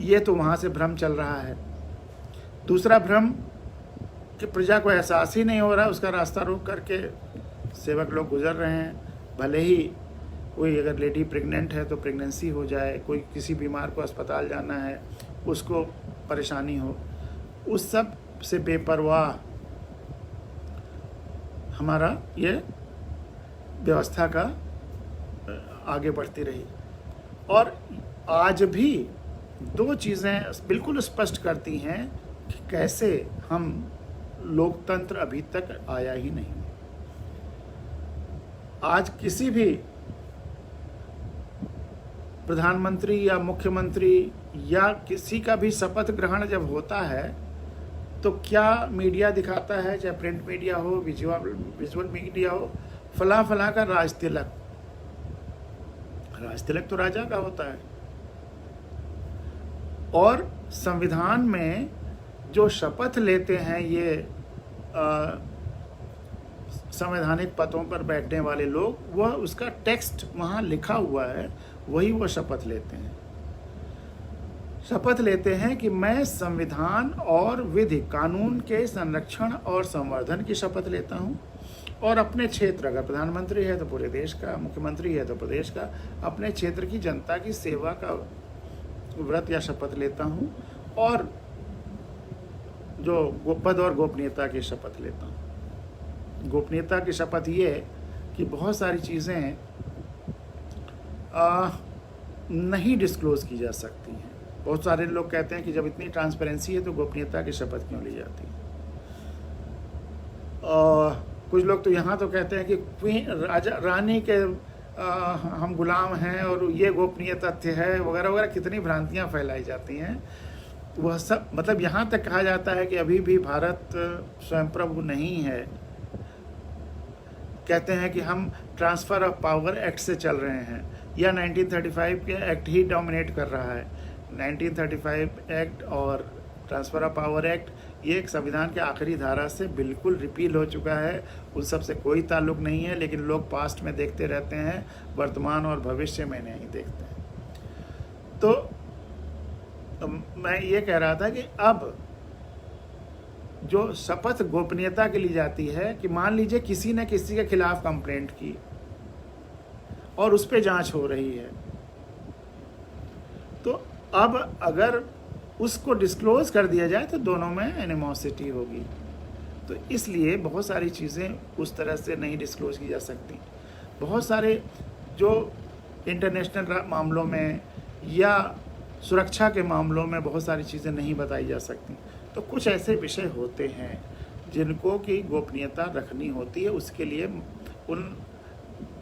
ये तो वहां से भ्रम चल रहा है। दूसरा भ्रम कि प्रजा को एहसास ही नहीं हो रहा, उसका रास्ता रोक करके सेवक लोग गुजर रहे हैं। भले ही कोई अगर लेडी प्रेग्नेंट है तो प्रेगनेंसी हो जाए, कोई किसी बीमार को अस्पताल जाना है उसको परेशानी हो, उस सब से बेपरवाह हमारा ये व्यवस्था का आगे बढ़ती रही। और आज भी दो चीज़ें बिल्कुल स्पष्ट करती हैं कि कैसे हम लोकतंत्र अभी तक आया ही नहीं। आज किसी भी प्रधानमंत्री या मुख्यमंत्री या किसी का भी शपथ ग्रहण जब होता है तो क्या मीडिया दिखाता है, चाहे प्रिंट मीडिया हो, विजुअल मीडिया हो, फला फला का राज तिलक। राज तिलक तो राजा का होता है। और संविधान में जो शपथ लेते हैं ये संवैधानिक पदों पर बैठने वाले लोग, वह उसका टेक्स्ट वहाँ लिखा हुआ है, वही वो शपथ लेते हैं। शपथ लेते हैं कि मैं संविधान और विधि कानून के संरक्षण और संवर्धन की शपथ लेता हूँ, और अपने क्षेत्र, अगर प्रधानमंत्री है तो पूरे देश का, मुख्यमंत्री है तो प्रदेश का, अपने क्षेत्र की जनता की सेवा का व्रत या शपथ लेता हूँ, और जो पद और गोपनीयता की शपथ लेता हूँ। गोपनीयता की शपथ ये कि बहुत सारी चीज़ें नहीं डिस्क्लोज की जा सकती हैं, बहुत सारे लोग कहते हैं कि जब इतनी ट्रांसपेरेंसी है तो गोपनीयता की शपथ क्यों ली जाती है। और कुछ लोग तो यहाँ तो कहते हैं कि क्वीन राजा रानी के हम गुलाम हैं और ये गोपनीय तथ्य है वगैरह वगैरह, कितनी भ्रांतियाँ फैलाई जाती हैं। वह सब मतलब यहाँ तक कहा जाता है कि अभी भी भारत स्वयं प्रभु नहीं है। कहते हैं कि हम ट्रांसफ़र ऑफ पावर एक्ट से चल रहे हैं, या 1935 के एक्ट ही डोमिनेट कर रहा है। 1935 एक्ट और ट्रांसफ़र ऑफ पावर एक्ट ये एक संविधान के आखिरी धारा से बिल्कुल रिपील हो चुका है, उन सब से कोई ताल्लुक़ नहीं है। लेकिन लोग पास्ट में देखते रहते हैं, वर्तमान और भविष्य में नहीं देखते हैं। तो मैं ये कह रहा था कि अब जो शपथ गोपनीयता के ली जाती है कि मान लीजिए किसी ने किसी के खिलाफ कंप्लेंट की और उस पर जांच हो रही है, तो अब अगर उसको डिस्क्लोज कर दिया जाए तो दोनों में एनिमोसिटी होगी। तो इसलिए बहुत सारी चीज़ें उस तरह से नहीं डिस्क्लोज की जा सकती। बहुत सारे जो इंटरनेशनल मामलों में या सुरक्षा के मामलों में बहुत सारी चीज़ें नहीं बताई जा सकती। तो कुछ ऐसे विषय होते हैं जिनको की गोपनीयता रखनी होती है, उसके लिए उन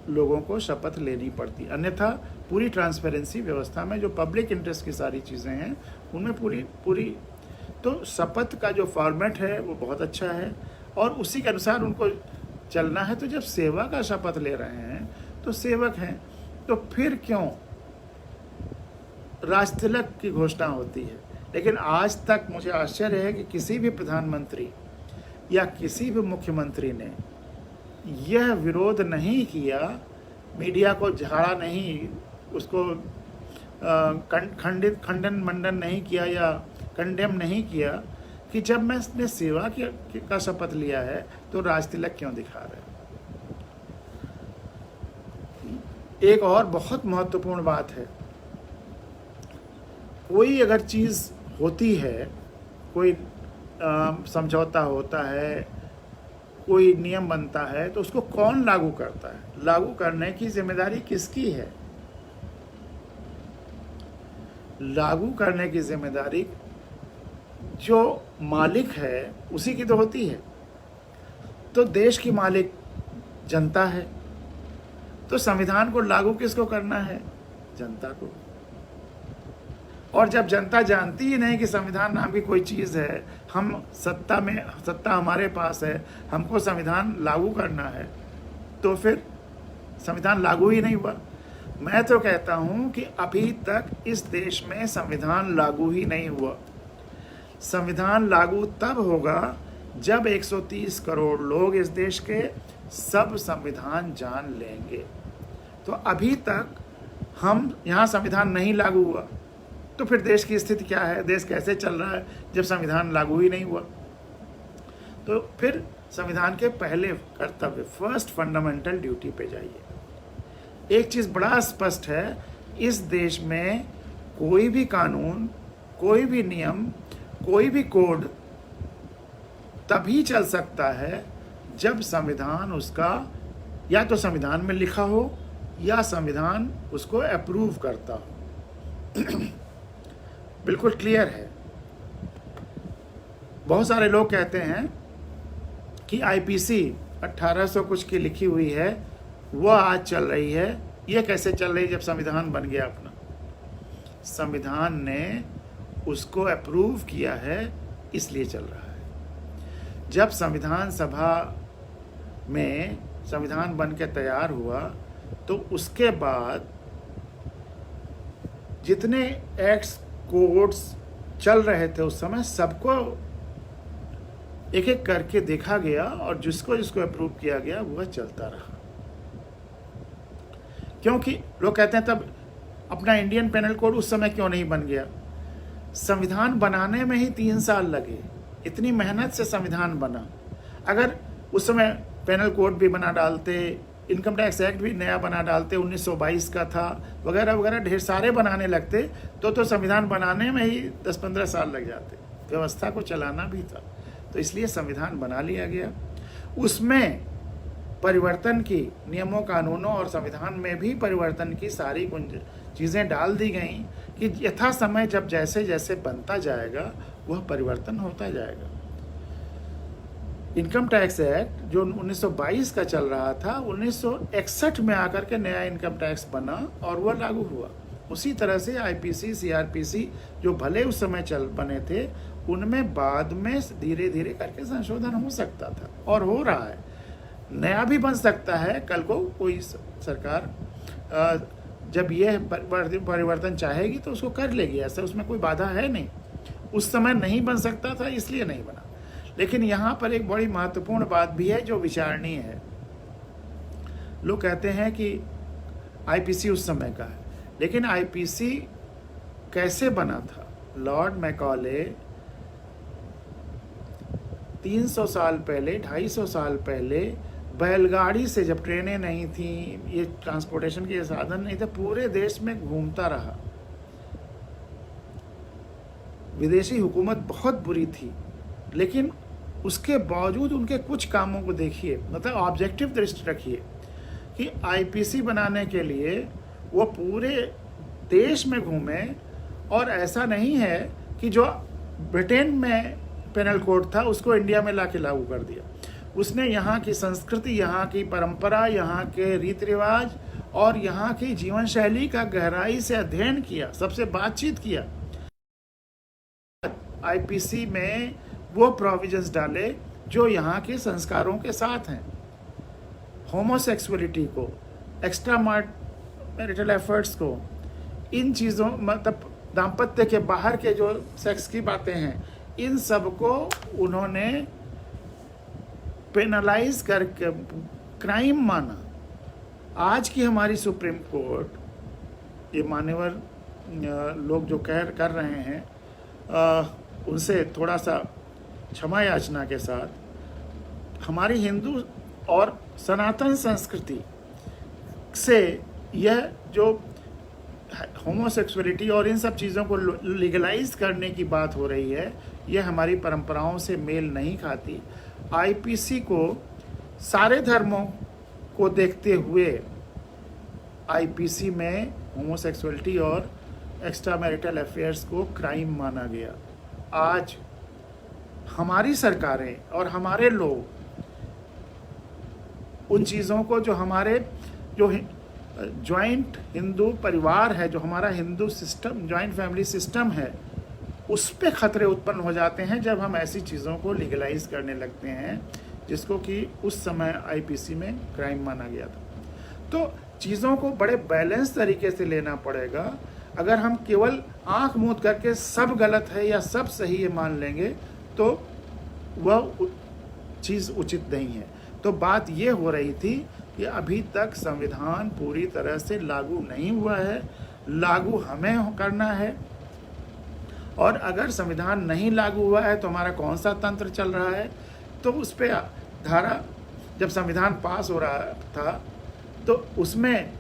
लोगों को शपथ लेनी पड़ती। अन्यथा पूरी ट्रांसपेरेंसी व्यवस्था में जो पब्लिक इंटरेस्ट की सारी चीज़ें हैं उनमें पूरी तो शपथ का जो फॉर्मेट है वो बहुत अच्छा है और उसी के अनुसार उनको चलना है। तो जब सेवा का शपथ ले रहे हैं तो सेवक हैं, तो फिर क्यों राजतिलक की घोषणा होती है। लेकिन आज तक मुझे आश्चर्य है कि किसी भी प्रधानमंत्री या किसी भी मुख्यमंत्री ने यह विरोध नहीं किया, मीडिया को झाड़ा नहीं, उसको खंडन मंडन नहीं किया या कंडेम नहीं किया कि जब मैंने सेवा का शपथ लिया है तो राजतिलक क्यों दिखा रहे। एक और बहुत महत्वपूर्ण बात है, कोई अगर चीज़ होती है, कोई समझौता होता है, कोई नियम बनता है, तो उसको कौन लागू करता है, लागू करने की जिम्मेदारी किसकी है। लागू करने की जिम्मेदारी जो मालिक है उसी की तो होती है। तो देश की मालिक जनता है, तो संविधान को लागू किसको करना है, जनता को। और जब जनता जानती ही नहीं कि संविधान नाम की कोई चीज़ है, हम सत्ता हमारे पास है, हमको संविधान लागू करना है, तो फिर संविधान लागू ही नहीं हुआ। मैं तो कहता हूं कि अभी तक इस देश में संविधान लागू ही नहीं हुआ। संविधान लागू तब होगा जब 130 करोड़ लोग इस देश के सब संविधान जान लेंगे। तो अभी तक हम यहाँ संविधान नहीं लागू हुआ, तो फिर देश की स्थिति क्या है, देश कैसे चल रहा है जब संविधान लागू ही नहीं हुआ। तो फिर संविधान के पहले कर्तव्य, फर्स्ट फंडामेंटल ड्यूटी पे जाइए। एक चीज़ बड़ा स्पष्ट है, इस देश में कोई भी कानून, कोई भी नियम, कोई भी कोड तभी चल सकता है जब संविधान उसका या तो संविधान में लिखा हो या संविधान उसको अप्रूव करता हो। बिल्कुल क्लियर है। बहुत सारे लोग कहते हैं कि आईपीसी 1800 कुछ की लिखी हुई है, वह आज चल रही है। ये कैसे चल रही जब संविधान बन गया अपना? संविधान ने उसको अप्रूव किया है, इसलिए चल रहा है। जब संविधान सभा में संविधान बन के तैयार हुआ तो उसके बाद जितने एक्ट्स, कोड्स चल रहे थे उस समय, सबको एक एक करके देखा गया और जिसको जिसको अप्रूव किया गया वह चलता रहा। क्योंकि लोग कहते हैं तब अपना इंडियन पेनल कोड उस समय क्यों नहीं बन गया? संविधान बनाने में ही 3 साल लगे, इतनी मेहनत से संविधान बना। अगर उस समय पेनल कोड भी बना डालते, इनकम टैक्स एक्ट भी नया बना डालते, 1922 का था, वगैरह वगैरह ढेर सारे बनाने लगते, तो संविधान बनाने में ही 10-15 साल लग जाते। व्यवस्था को चलाना भी था, तो इसलिए संविधान बना लिया गया। उसमें परिवर्तन की, नियमों, कानूनों और संविधान में भी परिवर्तन की सारी चीज़ें डाल दी गई कि यथा समय जब जैसे जैसे बनता जाएगा वह परिवर्तन होता जाएगा। इनकम टैक्स एक्ट जो 1922 का चल रहा था, 1961 में आकर के नया इनकम टैक्स बना और वह लागू हुआ। उसी तरह से आईपीसी, सीआरपीसी जो भले उस समय बने थे, उनमें बाद में धीरे धीरे करके संशोधन हो सकता था और हो रहा है। नया भी बन सकता है कल को कोई सरकार जब यह परिवर्तन चाहेगी तो उसको कर लेगी, ऐसा उसमें कोई बाधा है नहीं। उस समय नहीं बन सकता था इसलिए नहीं बना। लेकिन यहाँ पर एक बड़ी महत्वपूर्ण बात भी है जो विचारणीय है। लोग कहते हैं कि आईपीसी उस समय का है, लेकिन आईपीसी कैसे बना था? लॉर्ड मैकॉले 300 साल पहले, 250 साल पहले बैलगाड़ी से, जब ट्रेनें नहीं थी, ये ट्रांसपोर्टेशन के साधन नहीं थे, पूरे देश में घूमता रहा। विदेशी हुकूमत बहुत बुरी थी, लेकिन उसके बावजूद उनके कुछ कामों को देखिए, मतलब ऑब्जेक्टिव दृष्टि रखिए कि आईपीसी बनाने के लिए वो पूरे देश में घूमे। और ऐसा नहीं है कि जो ब्रिटेन में पेनल कोड था उसको इंडिया में लाके लागू कर दिया। उसने यहाँ की संस्कृति, यहाँ की परंपरा, यहाँ के रीति रिवाज और यहाँ की जीवन शैली का गहराई से अध्ययन किया, सबसे बातचीत किया। आईपीसी में वो प्रोविजंस डाले जो यहाँ के संस्कारों के साथ हैं। होमोसेक्सुअलिटी को, एक्स्ट्रा मैरिटल एफर्ट्स को, इन चीज़ों, मतलब दाम्पत्य के बाहर के जो सेक्स की बातें हैं, इन सब को उन्होंने पेनलाइज करके क्राइम माना। आज की हमारी सुप्रीम कोर्ट, ये मान्यवर लोग जो कर रहे हैं, उनसे थोड़ा सा क्षमा याचना के साथ, हमारी हिंदू और सनातन संस्कृति से यह जो होमोसेक्सुअलिटी और इन सब चीज़ों को लीगलाइज करने की बात हो रही है, यह हमारी परंपराओं से मेल नहीं खाती। आईपीसी को सारे धर्मों को देखते हुए आईपीसी में होमोसेक्सुअलिटी और एक्स्ट्रा मैरिटल अफेयर्स को क्राइम माना गया। आज हमारी सरकारें और हमारे लोग उन चीज़ों को, जो हमारे जो जॉइंट हिंदू परिवार है, जो हमारा Hindu system, joint family system है, उस पे खतरे उत्पन्न हो जाते हैं जब हम ऐसी चीज़ों को लीगलाइज करने लगते हैं, जिसको कि उस समय आईपीसी में क्राइम माना गया था। तो चीज़ों को बड़े बैलेंस तरीके से लेना पड़ेगा। अगर हम केवल आंख मूंद करके सब गलत है या सब सही है मान लेंगे तो वह चीज़ उचित नहीं है। तो बात ये हो रही थी कि अभी तक संविधान पूरी तरह से लागू नहीं हुआ है, लागू हमें करना है। और अगर संविधान नहीं लागू हुआ है तो हमारा कौन सा तंत्र चल रहा है? तो उस पर धारा, जब संविधान पास हो रहा था तो उसमें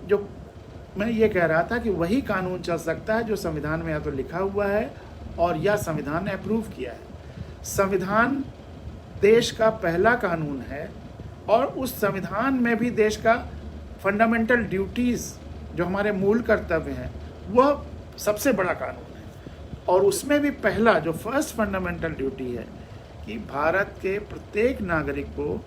जो मैं ये कह रहा था कि वही कानून चल सकता है जो संविधान में या तो लिखा हुआ है और या संविधान ने अप्रूव किया है। संविधान देश का पहला कानून है और उस संविधान में भी देश का फंडामेंटल ड्यूटीज़, जो हमारे मूल कर्तव्य हैं, वह सबसे बड़ा कानून है। और उसमें भी पहला, जो फर्स्ट फंडामेंटल ड्यूटी है कि भारत के प्रत्येक नागरिक को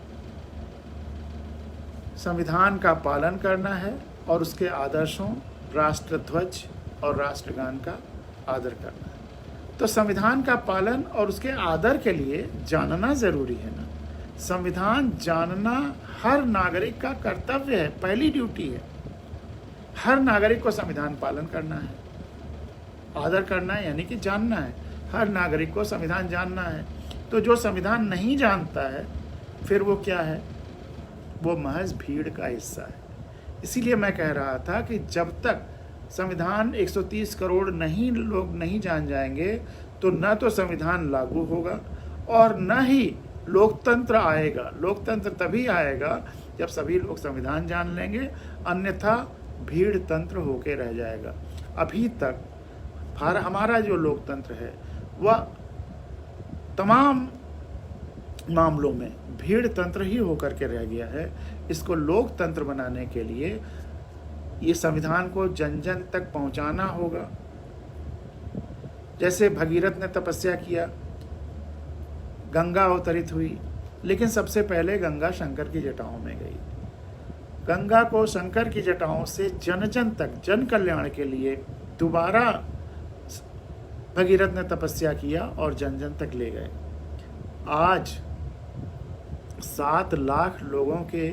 संविधान का पालन करना है और उसके आदर्शों, राष्ट्रध्वज और राष्ट्रगान का आदर करना है। तो संविधान का पालन और उसके आदर के लिए जानना ज़रूरी है ना। संविधान जानना हर नागरिक का कर्तव्य है, पहली ड्यूटी है। हर नागरिक को संविधान पालन करना है, आदर करना है, यानी कि जानना है। हर नागरिक को संविधान जानना है। तो जो संविधान नहीं जानता है फिर वो क्या है? वो महज भीड़ का हिस्सा है। इसीलिए मैं कह रहा था कि जब तक संविधान 130 करोड़ लोग नहीं जान जाएंगे तो न तो संविधान लागू होगा और न ही लोकतंत्र आएगा। लोकतंत्र तभी आएगा जब सभी लोग संविधान जान लेंगे, अन्यथा भीड़ तंत्र होके रह जाएगा। अभी तक हमारा जो लोकतंत्र है वह तमाम मामलों में भीड़ तंत्र ही होकर के रह गया है। इसको लोकतंत्र बनाने के लिए ये संविधान को जन जन तक पहुंचाना होगा। जैसे भगीरथ ने तपस्या किया, गंगा अवतरित हुई, लेकिन सबसे पहले गंगा शंकर की जटाओं में गई। गंगा को शंकर की जटाओं से जन जन तक, जन कल्याण के लिए दोबारा भगीरथ ने तपस्या किया और जन जन तक ले गए। आज 7 लाख लोगों के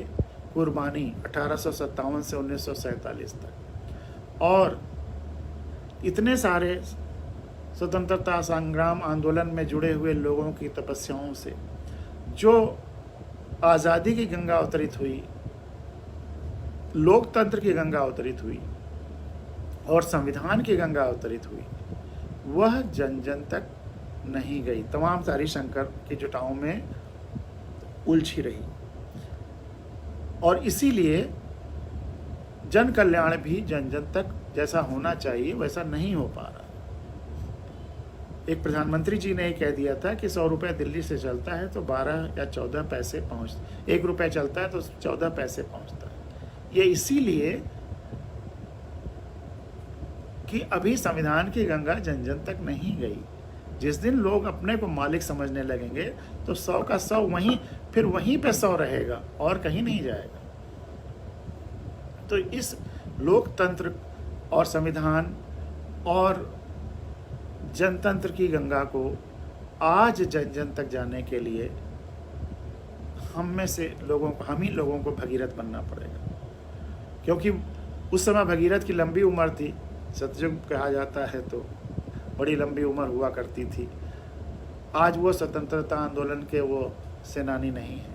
कुर्बानी 1857 से 1947 तक, और इतने सारे स्वतंत्रता संग्राम आंदोलन में जुड़े हुए लोगों की तपस्याओं से जो आज़ादी की गंगा अवतरित हुई, लोकतंत्र की गंगा अवतरित हुई और संविधान की गंगा अवतरित हुई, वह जन जन तक नहीं गई। तमाम सारी शंकर की जटाओं में उलझी रही, और इसीलिए जन कल्याण भी जन जन तक जैसा होना चाहिए वैसा नहीं हो पा रहा। एक प्रधानमंत्री जी ने कह दिया था कि 100 रुपये दिल्ली से चलता है तो 12 या 14 पैसे पहुँच, 1 रुपये चलता है तो 14 पैसे पहुँचता है। ये इसीलिए कि अभी संविधान की गंगा जन जन तक नहीं गई। जिस दिन लोग अपने को मालिक समझने लगेंगे तो 100 का 100 वहीं, फिर वहीं पे 100 रहेगा और कहीं नहीं जाएगा। तो इस लोकतंत्र और संविधान और जनतंत्र की गंगा को आज जन जन तक जाने के लिए हम में से लोगों को, हम ही लोगों को भगीरथ बनना पड़ेगा। क्योंकि उस समय भगीरथ की लंबी उम्र थी, सतयुग कहा जाता है तो बड़ी लंबी उम्र हुआ करती थी। आज वो स्वतंत्रता आंदोलन के वो सेनानी नहीं है।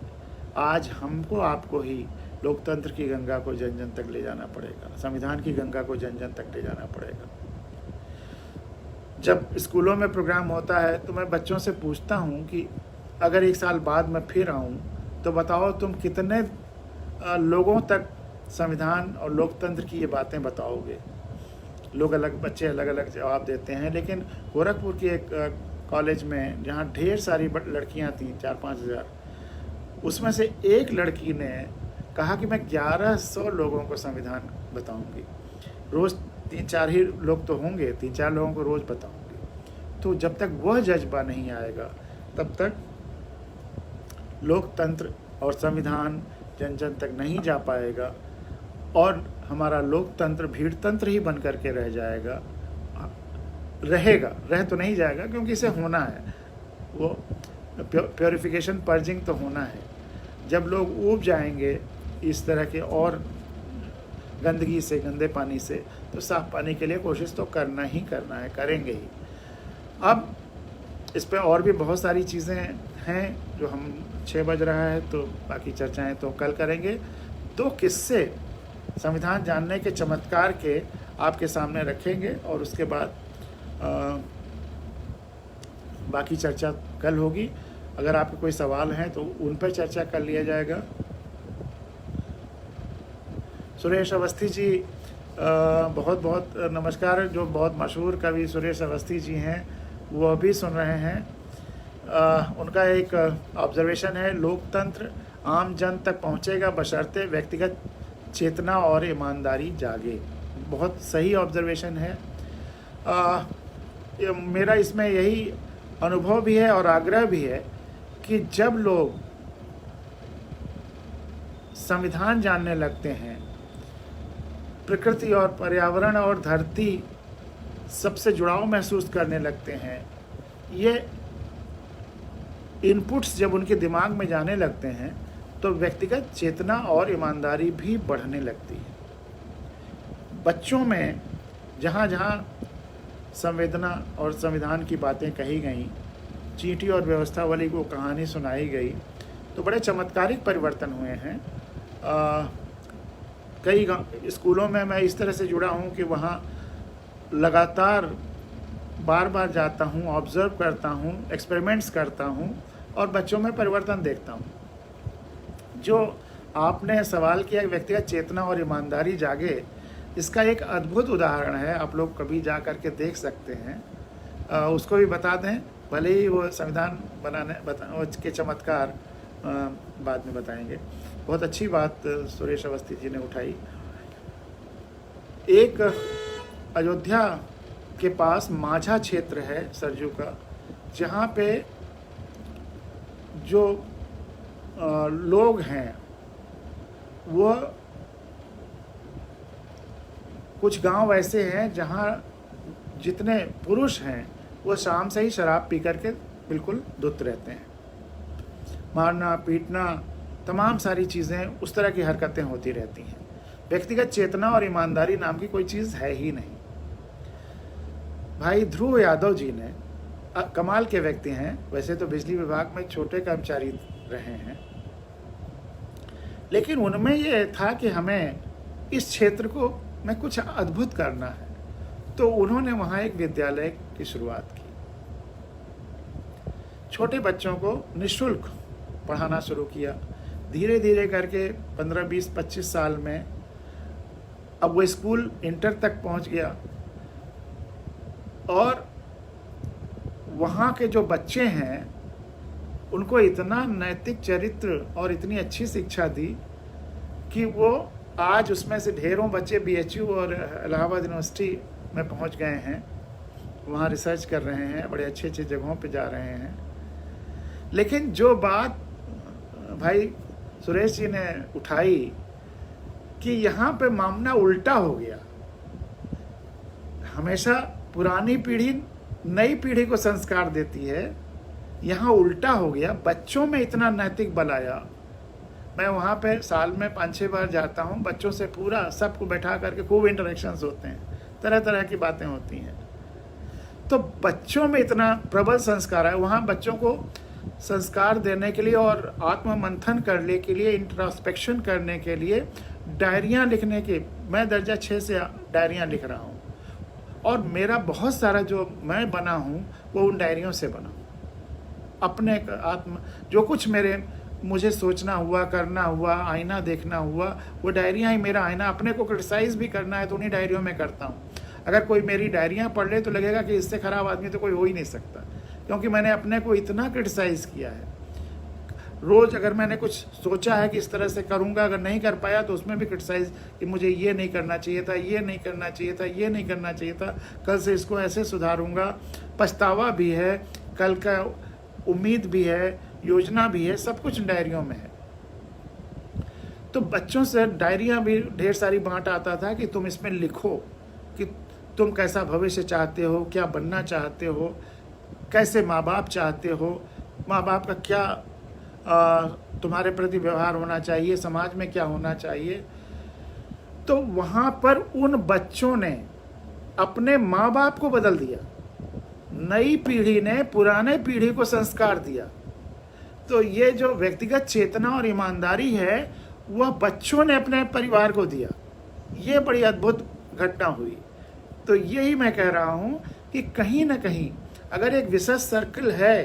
आज हमको आपको ही लोकतंत्र की गंगा को जन जन तक ले जाना पड़ेगा, संविधान की गंगा को जन जन तक ले जाना पड़ेगा। जब स्कूलों में प्रोग्राम होता है तो मैं बच्चों से पूछता हूँ कि अगर 1 साल बाद मैं फिर आऊँ तो बताओ तुम कितने लोगों तक संविधान और लोकतंत्र की ये बातें बताओगे। लोग बच्चे अलग अलग जवाब देते हैं, लेकिन गोरखपुर की एक कॉलेज में जहाँ ढेर सारी लड़कियाँ थीं, 4-5 हज़ार, उसमें से एक लड़की ने कहा कि मैं 1100 लोगों को संविधान बताऊंगी। रोज़ 3-4 ही लोग तो होंगे, 3-4 लोगों को रोज़ बताऊंगी। तो जब तक वह जज्बा नहीं आएगा तब तक लोकतंत्र और संविधान जन जन तक नहीं जा पाएगा और हमारा लोकतंत्र भीड़तंत्र ही बन करके रह जाएगा, रहेगा, रह तो नहीं जाएगा क्योंकि इसे होना है, वो प्योरिफिकेशन पर्जिंग तो होना है। जब लोग ऊब जाएंगे इस तरह के और गंदगी से, गंदे पानी से, तो साफ पानी के लिए कोशिश तो करना ही करना है, करेंगे ही। अब इस पर और भी बहुत सारी चीज़ें हैं जो हम 6 बज रहा है तो बाकी चर्चाएं तो कल करेंगे। 2 किस्से संविधान जानने के चमत्कार के आपके सामने रखेंगे और उसके बाद बाकी चर्चा कल होगी। अगर आपके कोई सवाल हैं तो उन पर चर्चा कर लिया जाएगा। सुरेश अवस्थी जी बहुत बहुत नमस्कार। जो बहुत मशहूर कवि सुरेश अवस्थी जी हैं वो अभी सुन रहे हैं। उनका एक ऑब्जर्वेशन है, लोकतंत्र आम जन तक पहुंचेगा बशर्ते व्यक्तिगत चेतना और ईमानदारी जागे। बहुत सही ऑब्जर्वेशन है। मेरा इसमें यही अनुभव भी है और आग्रह भी है कि जब लोग संविधान जानने लगते हैं, प्रकृति और पर्यावरण और धरती सबसे जुड़ाव महसूस करने लगते हैं, ये इनपुट्स जब उनके दिमाग में जाने लगते हैं तो व्यक्तिगत चेतना और ईमानदारी भी बढ़ने लगती है। बच्चों में जहाँ जहाँ संवेदना और संविधान की बातें कही गई, चींटी और व्यवस्थावली को कहानी सुनाई गई, तो बड़े चमत्कारिक परिवर्तन हुए हैं। कई स्कूलों में मैं इस तरह से जुड़ा हूँ कि वहाँ लगातार बार बार जाता हूँ, ऑब्जर्व करता हूँ, एक्सपेरिमेंट्स करता हूँ और बच्चों में परिवर्तन देखता हूँ। जो आपने सवाल किया कि व्यक्तिगत चेतना और ईमानदारी जागे, इसका एक अद्भुत उदाहरण है। आप लोग कभी जा कर के देख सकते हैं। उसको भी बता दें, भले ही वो संविधान के चमत्कार बाद में बताएंगे। बहुत अच्छी बात सुरेश अवस्थी जी ने उठाई। एक अयोध्या के पास माझा क्षेत्र है सरजू का, जहाँ पे जो लोग हैं वो कुछ गांव ऐसे हैं जहाँ जितने पुरुष हैं वो शाम से ही शराब पी करके बिल्कुल धुत रहते हैं। मारना पीटना तमाम सारी चीज़ें, उस तरह की हरकतें होती रहती हैं। व्यक्तिगत चेतना और ईमानदारी नाम की कोई चीज़ है ही नहीं। भाई ध्रुव यादव जी ने कमाल के व्यक्ति हैं, वैसे तो बिजली विभाग में छोटे कर्मचारी रहे हैं, लेकिन उनमें ये था कि हमें इस क्षेत्र को में कुछ अद्भुत करना है, तो उन्होंने वहाँ एक विद्यालय की शुरुआत की। छोटे बच्चों को निःशुल्क पढ़ाना शुरू किया। धीरे धीरे करके 15, 20, 25 साल में अब वो स्कूल इंटर तक पहुँच गया और वहाँ के जो बच्चे हैं उनको इतना नैतिक चरित्र और इतनी अच्छी शिक्षा दी कि वो आज उसमें से ढेरों बच्चे BHU और इलाहाबाद यूनिवर्सिटी में पहुँच गए हैं, वहाँ रिसर्च कर रहे हैं, बड़े अच्छे अच्छे जगहों पे जा रहे हैं। लेकिन जो बात भाई सुरेश जी ने उठाई कि यहाँ पे मामला उल्टा हो गया। हमेशा पुरानी पीढ़ी नई पीढ़ी को संस्कार देती है, यहाँ उल्टा हो गया। बच्चों में इतना नैतिक बल आया। मैं वहाँ पे साल में 5-6 बार जाता हूँ, बच्चों से पूरा सबको बैठा करके खूब इंटरेक्शंस होते हैं, तरह तरह की बातें होती हैं। तो बच्चों में इतना प्रबल संस्कार है। वहाँ बच्चों को संस्कार देने के लिए और आत्म मंथन करने के लिए, इंट्रोस्पेक्शन करने के लिए डायरियाँ लिखने की, मैं दर्जा 6 से डायरियाँ लिख रहा हूँ और मेरा बहुत सारा जो मैं बना हूँ वो उन डायरियों से बना। अपने आत्म जो कुछ मुझे सोचना हुआ, करना हुआ, आईना देखना हुआ, वो डायरियाँ ही मेरा आईना। अपने को क्रिटिसाइज भी करना है तो उन्हीं डायरियों में करता हूँ। अगर कोई मेरी डायरियाँ पढ़ ले तो लगेगा कि इससे ख़राब आदमी तो कोई हो ही नहीं सकता, क्योंकि मैंने अपने को इतना क्रिटिसाइज किया है। रोज़ अगर मैंने कुछ सोचा है कि इस तरह से करूँगा, अगर नहीं कर पाया तो उसमें भी क्रिटिसाइज कि मुझे ये नहीं करना चाहिए था, ये नहीं करना चाहिए था, ये नहीं करना चाहिए था, कल से इसको ऐसे सुधारूँगा। पछतावा भी है, कल का उम्मीद भी है, योजना भी है, सब कुछ डायरियों में है। तो बच्चों से डायरियाँ भी ढेर सारी बांट आता था कि तुम इसमें लिखो कि तुम कैसा भविष्य चाहते हो, क्या बनना चाहते हो, कैसे माँ बाप चाहते हो, माँ बाप का क्या तुम्हारे प्रति व्यवहार होना चाहिए, समाज में क्या होना चाहिए। तो वहाँ पर उन बच्चों ने अपने माँ बाप को बदल दिया, नई पीढ़ी ने पुराने पीढ़ी को संस्कार दिया। तो ये जो व्यक्तिगत चेतना और ईमानदारी है वह बच्चों ने अपने परिवार को दिया। ये बड़ी अद्भुत घटना हुई। तो यही मैं कह रहा हूँ कि कहीं ना कहीं अगर एक विशेष सर्कल है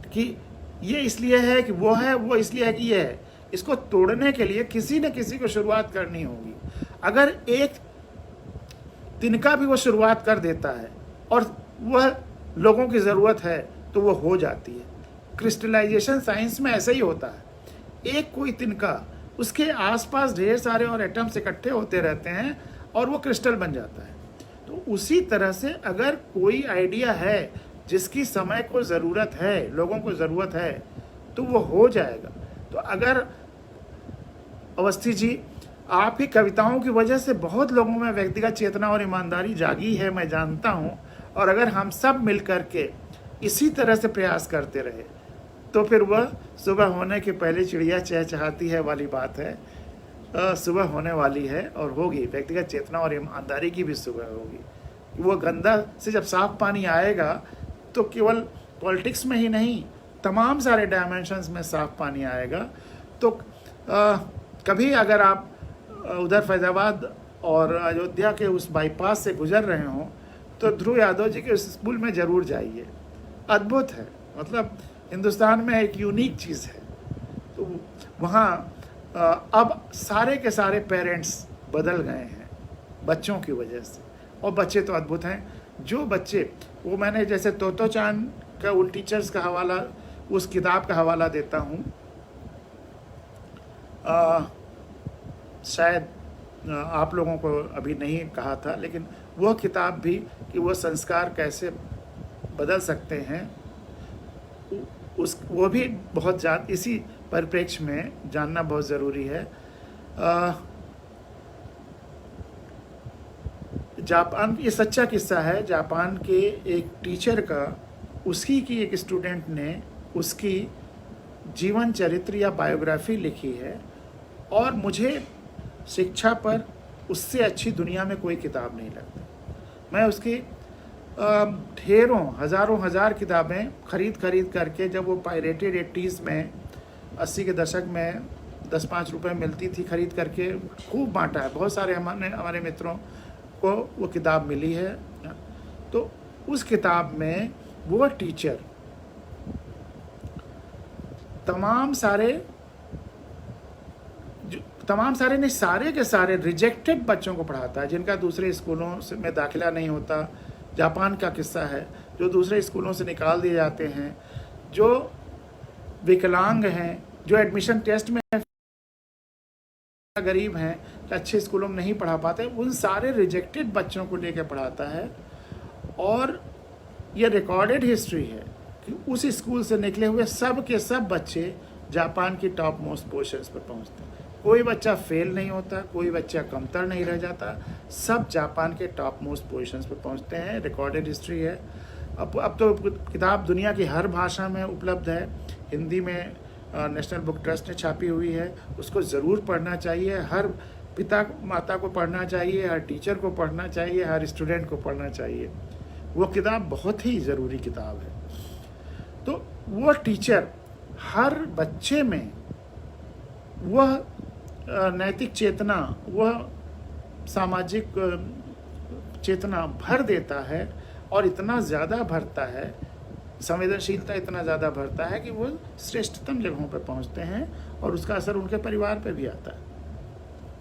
कि ये इसलिए है कि वो है, वो इसलिए है कि ये है, इसको तोड़ने के लिए किसी न किसी को शुरुआत करनी होगी। अगर एक तिनका भी वो शुरुआत कर देता है और वह लोगों की ज़रूरत है तो वो हो जाती है। क्रिस्टलाइजेशन साइंस में ऐसा ही होता है। एक कोई तिनका, उसके आसपास ढेर सारे और एटम्स इकट्ठे होते रहते हैं और वो क्रिस्टल बन जाता है। तो उसी तरह से अगर कोई आइडिया है जिसकी समय को ज़रूरत है, लोगों को ज़रूरत है, तो वो हो जाएगा। तो अगर अवस्थी जी, आपकी कविताओं की वजह से बहुत लोगों में व्यक्तिगत चेतना और ईमानदारी जागी है, मैं जानता हूँ। और अगर हम सब मिल कर के इसी तरह से प्रयास करते रहे तो फिर वह सुबह होने के पहले चिड़िया चहचहाती है वाली बात है। सुबह होने वाली है और होगी। व्यक्तिगत चेतना और ईमानदारी की भी सुबह होगी। वो गंदा से जब साफ पानी आएगा तो केवल पॉलिटिक्स में ही नहीं, तमाम सारे डायमेंशंस में साफ पानी आएगा। तो कभी अगर आप उधर फैज़ाबाद और अयोध्या के उस बाईपास से गुजर रहे हों तो ध्रुव यादव जी के उस स्कूल में ज़रूर जाइए। अद्भुत है, मतलब हिंदुस्तान में एक यूनिक चीज़ है। तो वहाँ अब सारे के सारे पेरेंट्स बदल गए हैं बच्चों की वजह से, और बच्चे तो अद्भुत हैं। जो बच्चे, वो मैंने जैसे तोतो चांद का उन टीचर्स का हवाला, उस किताब का हवाला देता हूँ, शायद आप लोगों को अभी नहीं कहा था, लेकिन वह किताब भी कि वह संस्कार कैसे बदल सकते हैं, वो भी बहुत ज़्यादा इसी परिप्रेक्ष्य में जानना बहुत ज़रूरी है। जापान, ये सच्चा किस्सा है, जापान के एक टीचर का, उसकी की एक स्टूडेंट ने उसकी जीवन चरित्र या बायोग्राफी लिखी है, और मुझे शिक्षा पर उससे अच्छी दुनिया में कोई किताब नहीं लगती। मैं उसकी ढेरों हज़ार किताबें खरीद करके, जब वो पायरेटेड 80s में 80 के दशक में 10-5 रुपए मिलती थी, खरीद करके खूब बांटा है। बहुत सारे हमारे मित्रों को वो किताब मिली है। तो उस किताब में वो टीचर तमाम सारे नहीं, सारे के सारे रिजेक्टेड बच्चों को पढ़ाता है, जिनका दूसरे स्कूलों में दाखिला नहीं होता। जापान का किस्सा है, जो दूसरे स्कूलों से निकाल दिए जाते हैं, जो विकलांग हैं, जो एडमिशन टेस्ट में गरीब हैं, अच्छे स्कूलों में नहीं पढ़ा पाते, उन सारे रिजेक्टेड बच्चों को लेकर पढ़ाता है। और ये रिकॉर्डेड हिस्ट्री है कि उस स्कूल से निकले हुए सब के सब बच्चे जापान की टॉप मोस्ट पोजीशंस पर पहुंचते हैं। कोई बच्चा फेल नहीं होता, कोई बच्चा कमतर नहीं रह जाता, सब जापान के टॉप मोस्ट पोजीशंस पर पहुंचते हैं। रिकॉर्डेड हिस्ट्री है। अब तो किताब दुनिया की हर भाषा में उपलब्ध है। हिंदी में नेशनल बुक ट्रस्ट ने छापी हुई है, उसको ज़रूर पढ़ना चाहिए। हर पिता माता को पढ़ना चाहिए, हर टीचर को पढ़ना चाहिए, हर स्टूडेंट को पढ़ना चाहिए। वो किताब बहुत ही ज़रूरी किताब है। तो वो टीचर हर बच्चे में वह नैतिक चेतना, वह सामाजिक चेतना भर देता है, और इतना ज़्यादा भरता है, संवेदनशीलता इतना ज़्यादा भरता है कि वो श्रेष्ठतम जगहों पर पहुंचते हैं, और उसका असर उनके परिवार पे भी आता है।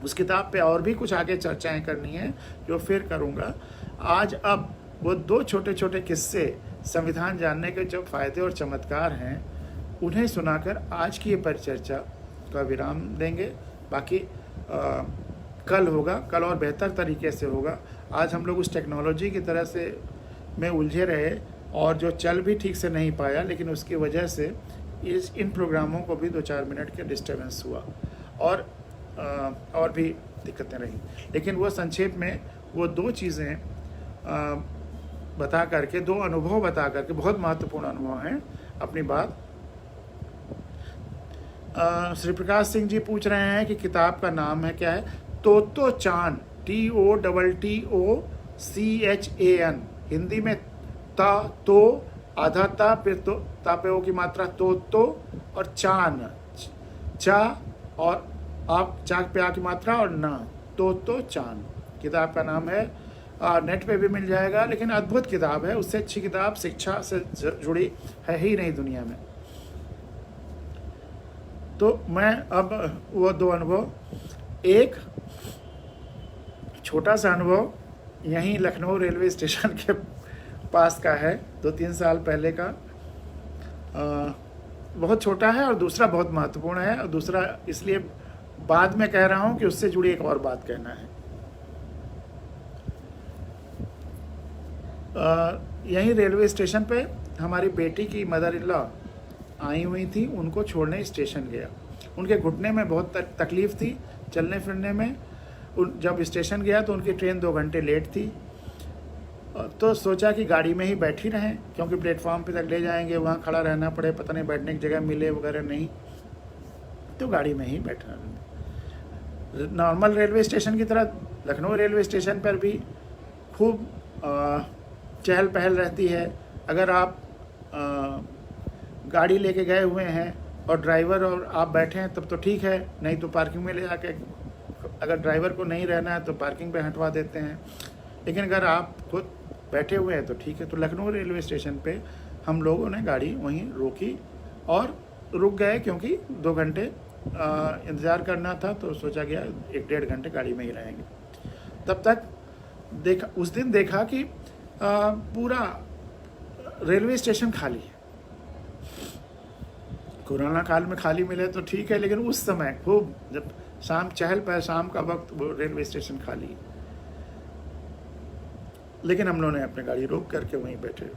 उस किताब पे और भी कुछ आगे चर्चाएं करनी है, जो फिर करूँगा। आज अब वो 2 छोटे किस्से संविधान जानने के जो फायदे और चमत्कार हैं, उन्हें सुनाकर आज की ये परिचर्चा का विराम देंगे। बाकी कल होगा, कल और बेहतर तरीके से होगा। आज हम लोग उस टेक्नोलॉजी की तरह से में उलझे रहे, और जो चल भी ठीक से नहीं पाया, लेकिन उसकी वजह से इन प्रोग्रामों को भी 2-4 मिनट के डिस्टर्बेंस हुआ, और भी दिक्कतें रही। लेकिन वो संक्षेप में वो 2 चीज़ें बता करके, 2 अनुभव बता करके, बहुत महत्वपूर्ण अनुभव हैं, अपनी बात। श्री प्रकाश सिंह जी पूछ रहे हैं कि किताब का नाम है क्या है? तोतो चान, TOTTOCHAN। हिंदी में ता, तो, आधा ता, फिर तो ता पे ओ की मात्रा तो, और चान, चा, और आप चाक पे आ की मात्रा, और ना, तो चान किताब का नाम है। नेट पे भी मिल जाएगा, लेकिन अद्भुत किताब है। उससे अच्छी किताब शिक्षा से जुड़ी है ही नहीं दुनिया में। तो मैं अब वो 2 अनुभव, एक छोटा सा अनुभव यहीं लखनऊ रेलवे स्टेशन के पास का है, 2-3 साल पहले का। बहुत छोटा है, और दूसरा बहुत महत्वपूर्ण है। और दूसरा इसलिए बाद में कह रहा हूँ कि उससे जुड़ी एक और बात कहना है। यहीं रेलवे स्टेशन पे हमारी बेटी की मदर इन लॉ आई हुई थी, उनको छोड़ने स्टेशन गया। उनके घुटने में बहुत तकलीफ़ थी, चलने फिरने में। जब स्टेशन गया तो उनकी ट्रेन 2 घंटे लेट थी, तो सोचा कि गाड़ी में ही बैठी रहें, क्योंकि प्लेटफॉर्म पे तक ले जाएंगे, वहाँ खड़ा रहना पड़े, पता नहीं बैठने की जगह मिले वगैरह नहीं, तो गाड़ी में ही बैठना। नॉर्मल रेलवे स्टेशन की तरह लखनऊ रेलवे स्टेशन पर भी खूब चहल पहल रहती है। अगर आप गाड़ी लेके गए हुए हैं और ड्राइवर और आप बैठे हैं तब तो ठीक है, नहीं तो पार्किंग में ले जाके, अगर ड्राइवर को नहीं रहना है तो पार्किंग पे हटवा देते हैं। लेकिन अगर आप खुद बैठे हुए हैं तो ठीक है। तो लखनऊ रेलवे स्टेशन पे हम लोगों ने गाड़ी वहीं रोकी और रुक गए, क्योंकि 2 घंटे इंतज़ार करना था, तो सोचा गया 1-1.5 घंटे गाड़ी में ही रहेंगे। तब तक देखा, उस दिन देखा कि पूरा रेलवे स्टेशन खाली है। कोरोना काल में खाली मिले तो ठीक है, लेकिन उस समय खूब जब शाम चहल पहल, शाम का वक्त, वो रेलवे स्टेशन खाली। लेकिन हम लोगों ने अपनी गाड़ी रोक करके वहीं बैठे।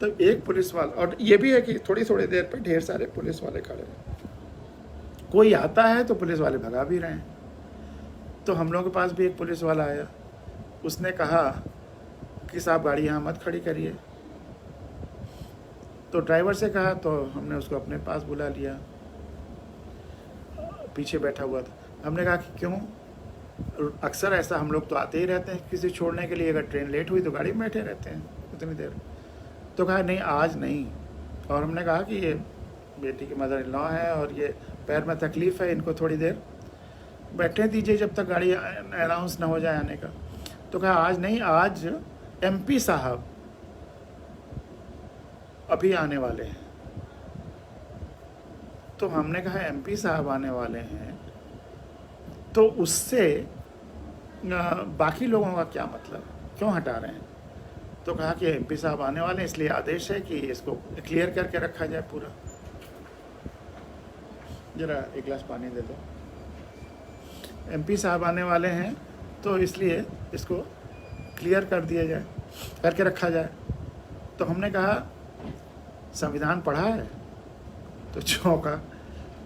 तो एक पुलिस वाला, और ये भी है कि थोड़ी थोड़ी देर पर ढेर सारे पुलिस वाले खड़े हैं। कोई आता है तो पुलिस वाले भगा भी रहे हैं। तो हम लोगों के पास भी एक पुलिस वाला आया, उसने कहा कि साहब गाड़ी यहाँ मत खड़ी करिए। तो ड्राइवर से कहा, तो हमने उसको अपने पास बुला लिया, पीछे बैठा हुआ था। हमने कहा कि क्यों, अक्सर ऐसा हम लोग तो आते ही रहते हैं किसी छोड़ने के लिए, अगर ट्रेन लेट हुई तो गाड़ी में बैठे रहते हैं उतनी देर। तो कहा नहीं आज नहीं। और हमने कहा कि ये बेटी की मदर इन लॉ है और ये पैर में तकलीफ़ है, इनको थोड़ी देर बैठने दीजिए जब तक गाड़ी अनाउंस ना हो जाए आने का। तो कहा आज नहीं, आज एमपी साहब अभी आने वाले हैं। तो हमने कहा एमपी साहब आने वाले हैं तो उससे बाकी लोगों का क्या मतलब, क्यों हटा रहे हैं? तो कहा कि एमपी साहब आने वाले हैं इसलिए आदेश है कि इसको क्लियर करके रखा जाए पूरा। जरा एक गिलास पानी दे दो। एमपी साहब आने वाले हैं तो इसलिए इसको क्लियर कर दिया जाए, करके रखा जाए। तो हमने कहा संविधान पढ़ा है? तो चौंका।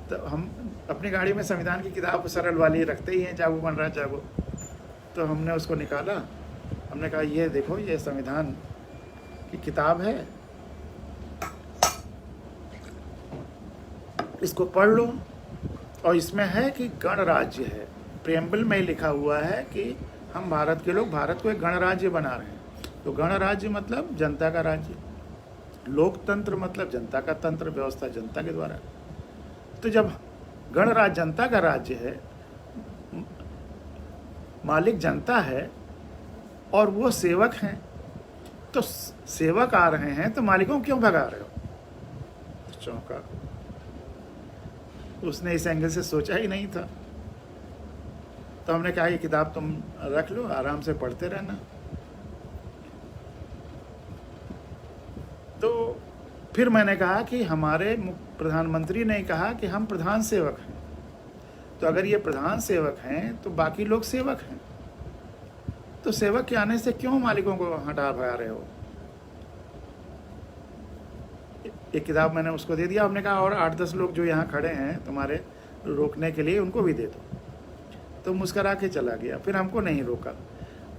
तो हम अपनी गाड़ी में संविधान की किताब सरल वाली रखते ही हैं, जागो बन रहा जागो। तो हमने उसको निकाला, हमने कहा ये देखो ये संविधान की किताब है, इसको पढ़ लो। और इसमें है कि गणराज्य है, प्रेम्बल में लिखा हुआ है कि हम भारत के लोग भारत को एक गणराज्य बना रहे हैं। तो गणराज्य मतलब जनता का राज्य, लोकतंत्र मतलब जनता का तंत्र, व्यवस्था जनता के द्वारा। तो जब गणराज्य जनता का राज्य है, मालिक जनता है और वो सेवक हैं, तो सेवक आ रहे हैं तो मालिकों को क्यों भगा रहे हो? तो चौंका, उसने इस एंगल से सोचा ही नहीं था। तो हमने कहा ये किताब तुम रख लो, आराम से पढ़ते रहना। तो फिर मैंने कहा कि हमारे प्रधानमंत्री ने कहा कि हम प्रधान सेवक हैं, तो अगर ये प्रधान सेवक हैं तो बाकी लोग सेवक हैं, तो सेवक के आने से क्यों मालिकों को हटा भगा रहे हो? एक किताब मैंने उसको दे दिया। हमने कहा और 8-10 लोग जो यहाँ खड़े हैं तुम्हारे रोकने के लिए, उनको भी दे दो। तो मुस्करा के चला गया, फिर हमको नहीं रोका।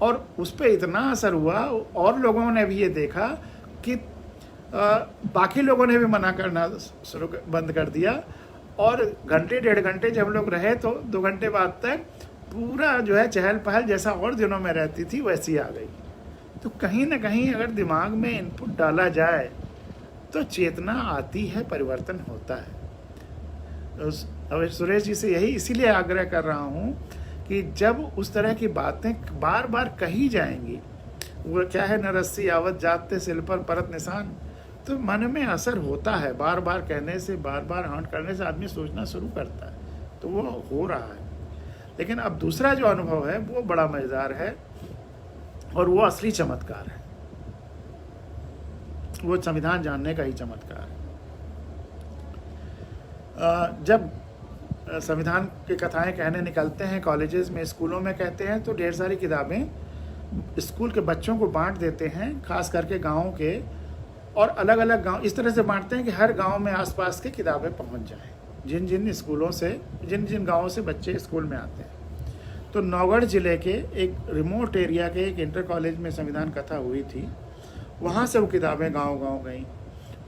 और उस पर इतना असर हुआ, और लोगों ने भी ये देखा कि बाकी लोगों ने भी मना करना बंद कर दिया। और घंटे 1.5 घंटे जब लोग रहे तो 2 घंटे बाद तक पूरा जो है चहल पहल जैसा और दिनों में रहती थी वैसी आ गई। तो कहीं ना कहीं अगर दिमाग में इनपुट डाला जाए तो चेतना आती है, परिवर्तन होता है। अब सुरेश जी से यही इसीलिए आग्रह कर रहा हूँ कि जब उस तरह की बातें बार बार कही जाएंगी, वो क्या है, न रस्सी आवत जाते सिल पर परत निशान, तो मन में असर होता है। बार बार कहने से, बार बार हांट करने से आदमी सोचना शुरू करता है, तो वो हो रहा है। लेकिन अब दूसरा जो अनुभव है वो बड़ा मज़ेदार है और वो असली चमत्कार है, वो संविधान जानने का ही चमत्कार है। जब संविधान की कथाएं कहने निकलते हैं कॉलेजेस में, स्कूलों में कहते हैं, तो ढेर सारी किताबें स्कूल के बच्चों को बांट देते हैं, खास करके गाँव के, और अलग अलग गांव इस तरह से बांटते हैं कि हर गांव में आसपास की किताबें पहुंच जाएं, जिन जिन स्कूलों से, जिन जिन गांवों से बच्चे स्कूल में आते हैं। तो नौगढ़ ज़िले के एक रिमोट एरिया के एक इंटर कॉलेज में संविधान कथा हुई थी, वहाँ से वो किताबें गांव-गांव गईं।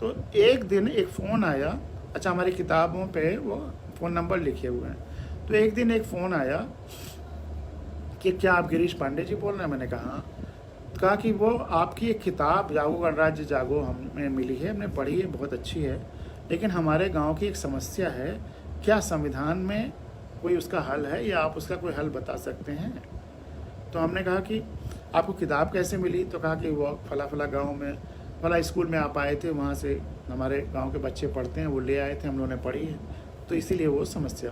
तो एक दिन एक फ़ोन आया, अच्छा हमारी किताबों पे वो फ़ोन नंबर लिखे हुए हैं। तो एक दिन एक फ़ोन आया कि क्या आप गिरीश पांडे जी बोल रहे हैं? मैंने कहा कि वो आपकी एक किताब जागो गणराज्य जागो हमें मिली है, हमने पढ़ी है, बहुत अच्छी है, लेकिन हमारे गांव की एक समस्या है, क्या संविधान में कोई उसका हल है या आप उसका कोई हल बता सकते हैं? तो हमने कहा कि आपको किताब कैसे मिली? तो कहा कि वो फला फला गांव में, फला स्कूल में आप आए थे, वहाँ से हमारे गांव के बच्चे पढ़ते हैं, वो ले आए थे, हम लोगों ने पढ़ी है, तो इसीलिए वो समस्या।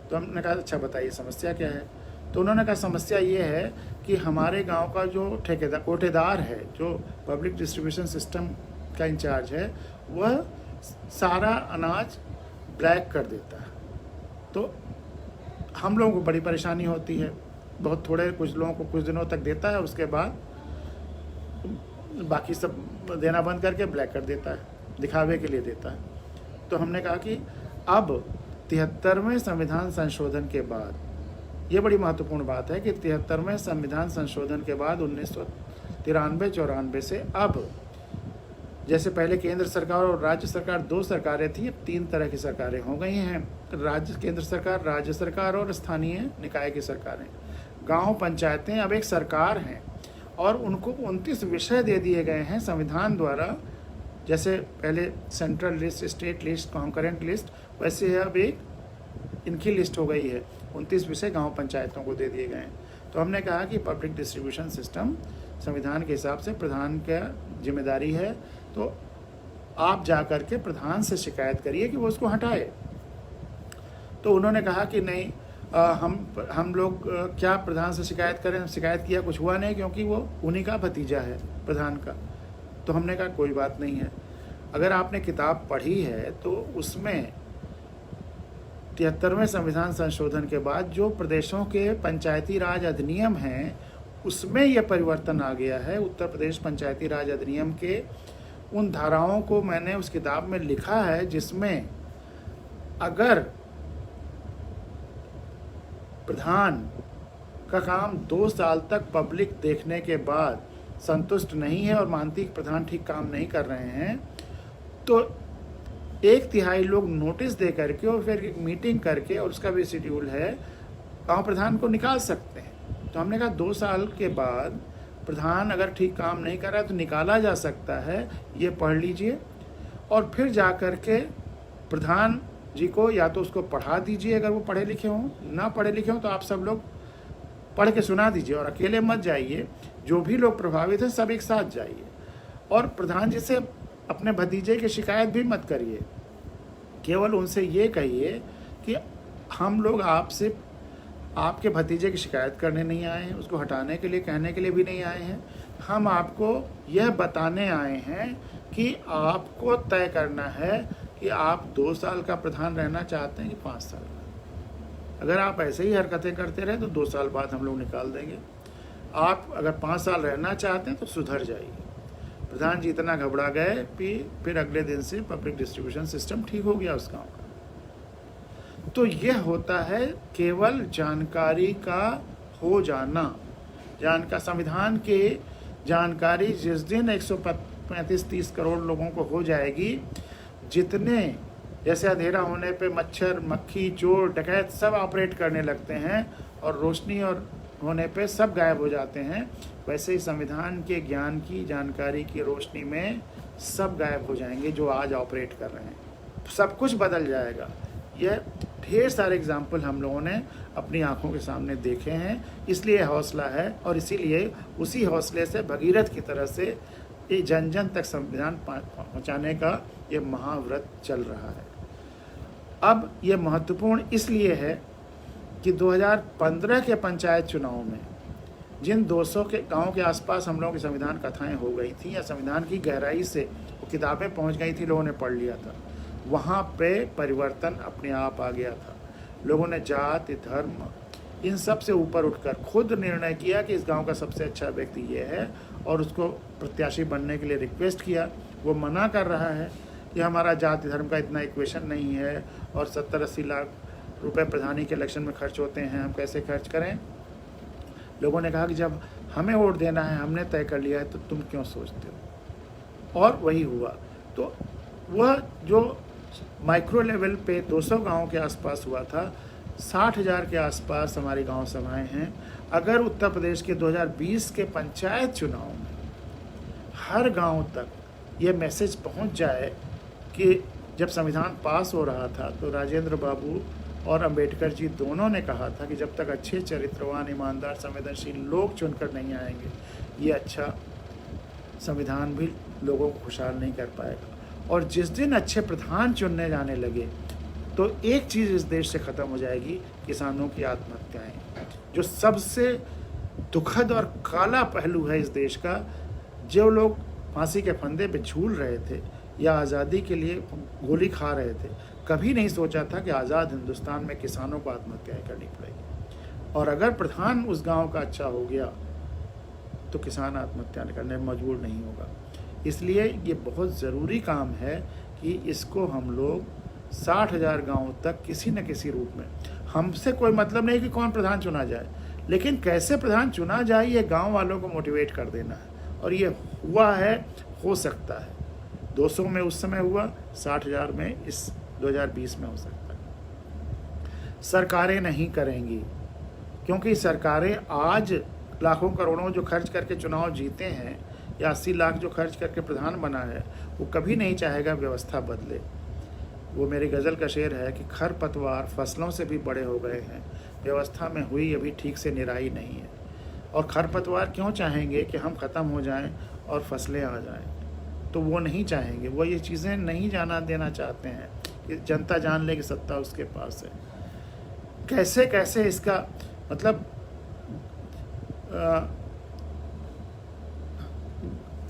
तो हमने कहा अच्छा बताइए समस्या क्या है? तो उन्होंने कहा समस्या ये है कि हमारे गांव का जो कोटेदार है, जो पब्लिक डिस्ट्रीब्यूशन सिस्टम का इंचार्ज है, वह सारा अनाज ब्लैक कर देता है। तो हम लोगों को बड़ी परेशानी होती है। बहुत थोड़े कुछ लोगों को कुछ दिनों तक देता है, उसके बाद बाकी सब देना बंद करके ब्लैक कर देता है, दिखावे के लिए देता है। तो हमने कहा कि अब 73वें संविधान संशोधन के बाद, ये बड़ी महत्वपूर्ण बात है कि 73वें संविधान संशोधन के बाद 1993-94 से अब, जैसे पहले केंद्र सरकार और राज्य सरकार 2 सरकारें थी, अब 3 तरह की सरकारें हो गई हैं। केंद्र सरकार, राज्य सरकार और स्थानीय निकाय की सरकारें। गांव पंचायतें अब एक सरकार हैं और उनको 29 विषय दे दिए गए हैं संविधान द्वारा। जैसे पहले central list, state list, concurrent list, वैसे अब एक इनकी लिस्ट हो गई है। 29 विषय गांव पंचायतों को दे दिए गए हैं। तो हमने कहा कि पब्लिक डिस्ट्रीब्यूशन सिस्टम संविधान के हिसाब से प्रधान का जिम्मेदारी है, तो आप जा कर के प्रधान से शिकायत करिए कि वो उसको हटाए। तो उन्होंने कहा कि नहीं, हम लोग क्या प्रधान से शिकायत करें, शिकायत किया कुछ हुआ नहीं, क्योंकि वो उन्हीं का भतीजा है प्रधान का। तो हमने कहा कोई बात नहीं है। अगर आपने किताब पढ़ी है तो उसमें 73वें संविधान संशोधन के बाद जो प्रदेशों के पंचायती राज अधिनियम हैं, उसमें यह परिवर्तन आ गया है। उत्तर प्रदेश पंचायती राज अधिनियम के उन धाराओं को मैंने उस किताब में लिखा है, जिसमें अगर प्रधान का काम 2 साल तक पब्लिक देखने के बाद संतुष्ट नहीं है और मानती कि प्रधान ठीक काम नहीं कर रहे हैं, तो 1/3 लोग नोटिस दे करके और फिर एक मीटिंग करके, और उसका भी शेड्यूल है, गांव प्रधान को निकाल सकते हैं। तो हमने कहा 2 साल के बाद प्रधान अगर ठीक काम नहीं कर रहा है तो निकाला जा सकता है, ये पढ़ लीजिए। और फिर जा कर के प्रधान जी को या तो उसको पढ़ा दीजिए, अगर वो पढ़े लिखे हों, ना पढ़े लिखे हों तो आप सब लोग पढ़ के सुना दीजिए, और अकेले मत जाइए, जो भी लोग प्रभावित हैं सब एक साथ जाइए। और प्रधान जी से अपने भतीजे की शिकायत भी मत करिए, केवल उनसे ये कहिए कि हम लोग आपसे आपके भतीजे की शिकायत करने नहीं आए हैं, उसको हटाने के लिए कहने के लिए भी नहीं आए हैं। हम आपको यह बताने आए हैं कि आपको तय करना है कि आप 2 साल का प्रधान रहना चाहते हैं कि 5 साल का। अगर आप ऐसे ही हरकतें करते रहे तो 2 साल बाद हम लोग निकाल देंगे। आप अगर 5 साल रहना चाहते हैं तो सुधर जाइए। प्रधान जी इतना घबरा गए कि फिर अगले दिन से पब्लिक डिस्ट्रीब्यूशन सिस्टम ठीक हो गया उस गाँव का। तो यह होता है केवल जानकारी का हो जाना। संविधान के जानकारी जिस दिन 135-30 करोड़ लोगों को हो जाएगी, जितने जैसे अंधेरा होने पे मच्छर, मक्खी, चोर, डकैत सब ऑपरेट करने लगते हैं और रोशनी और होने पे सब गायब हो जाते हैं, वैसे ही संविधान के ज्ञान की, जानकारी की रोशनी में सब गायब हो जाएंगे जो आज ऑपरेट कर रहे हैं। सब कुछ बदल जाएगा। यह ढेर सारे एग्जाम्पल हम लोगों ने अपनी आंखों के सामने देखे हैं, इसलिए हौसला है, और इसीलिए उसी हौसले से भगीरथ की तरह से ये जन जन तक संविधान पहुंचाने का ये महाव्रत चल रहा है। अब ये महत्वपूर्ण इसलिए है कि 2015 के पंचायत चुनाव में जिन 200 के गाँव के आसपास हम लोगों की संविधान कथाएं हो गई थी, या संविधान की गहराई से वो किताबें पहुंच गई थी, लोगों ने पढ़ लिया था, वहाँ पे परिवर्तन अपने आप आ गया था। लोगों ने जाति, धर्म, इन सब से ऊपर उठकर खुद निर्णय किया कि इस गांव का सबसे अच्छा व्यक्ति ये है, और उसको प्रत्याशी बनने के लिए रिक्वेस्ट किया। वो मना कर रहा है कि हमारा जाति धर्म का इतना इक्वेशन नहीं है, और 70-80 लाख रुपए प्रधानी के इलेक्शन में खर्च होते हैं, हम कैसे खर्च करें। लोगों ने कहा कि जब हमें वोट देना है, हमने तय कर लिया है, तो तुम क्यों सोचते हो। और वही हुआ। तो वह जो माइक्रो लेवल पे 200 गाँव के आसपास हुआ था, 60,000 के आसपास हमारी गांव सभाएं हैं। अगर उत्तर प्रदेश के 2020 के पंचायत चुनाव में हर गांव तक ये मैसेज पहुंच जाए कि जब संविधान पास हो रहा था तो राजेंद्र बाबू और अंबेडकर जी दोनों ने कहा था कि जब तक अच्छे चरित्रवान, ईमानदार, संवेदनशील लोग चुनकर नहीं आएंगे, ये अच्छा संविधान भी लोगों को खुशहाल नहीं कर पाएगा। और जिस दिन अच्छे प्रधान चुनने जाने लगे तो एक चीज़ इस देश से ख़त्म हो जाएगी, किसानों की आत्महत्याएं, जो सबसे दुखद और काला पहलू है इस देश का। जो लोग फांसी के फंदे पे झूल रहे थे, या आज़ादी के लिए गोली खा रहे थे, कभी नहीं सोचा था कि आज़ाद हिंदुस्तान में किसानों को आत्महत्याएं करनी पड़ेगी। और अगर प्रधान उस गांव का अच्छा हो गया तो किसान आत्महत्या करने में मजबूर नहीं होगा। इसलिए ये बहुत ज़रूरी काम है कि इसको हम लोग 60,000 गाँव तक किसी न किसी रूप में, हमसे कोई मतलब नहीं कि कौन प्रधान चुना जाए, लेकिन कैसे प्रधान चुना जाए ये गांव वालों को मोटिवेट कर देना है। और ये हुआ है, हो सकता है 200 में उस समय हुआ, 60,000 में इस 2020 में हो सकता है। सरकारें नहीं करेंगी, क्योंकि सरकारें आज लाखों करोड़ों जो खर्च करके चुनाव जीते हैं या 80 लाख जो खर्च करके प्रधान बना है, वो कभी नहीं चाहेगा व्यवस्था बदले। वो मेरी गज़ल का शेर है कि खरपतवार फसलों से भी बड़े हो गए हैं, व्यवस्था में हुई अभी ठीक से निराई नहीं है। और खरपतवार क्यों चाहेंगे कि हम ख़त्म हो जाएं और फसलें आ जाएं? तो वो नहीं चाहेंगे, वो ये चीज़ें नहीं जाना देना चाहते हैं कि जनता जान ले कि सत्ता उसके पास है। कैसे कैसे इसका मतलब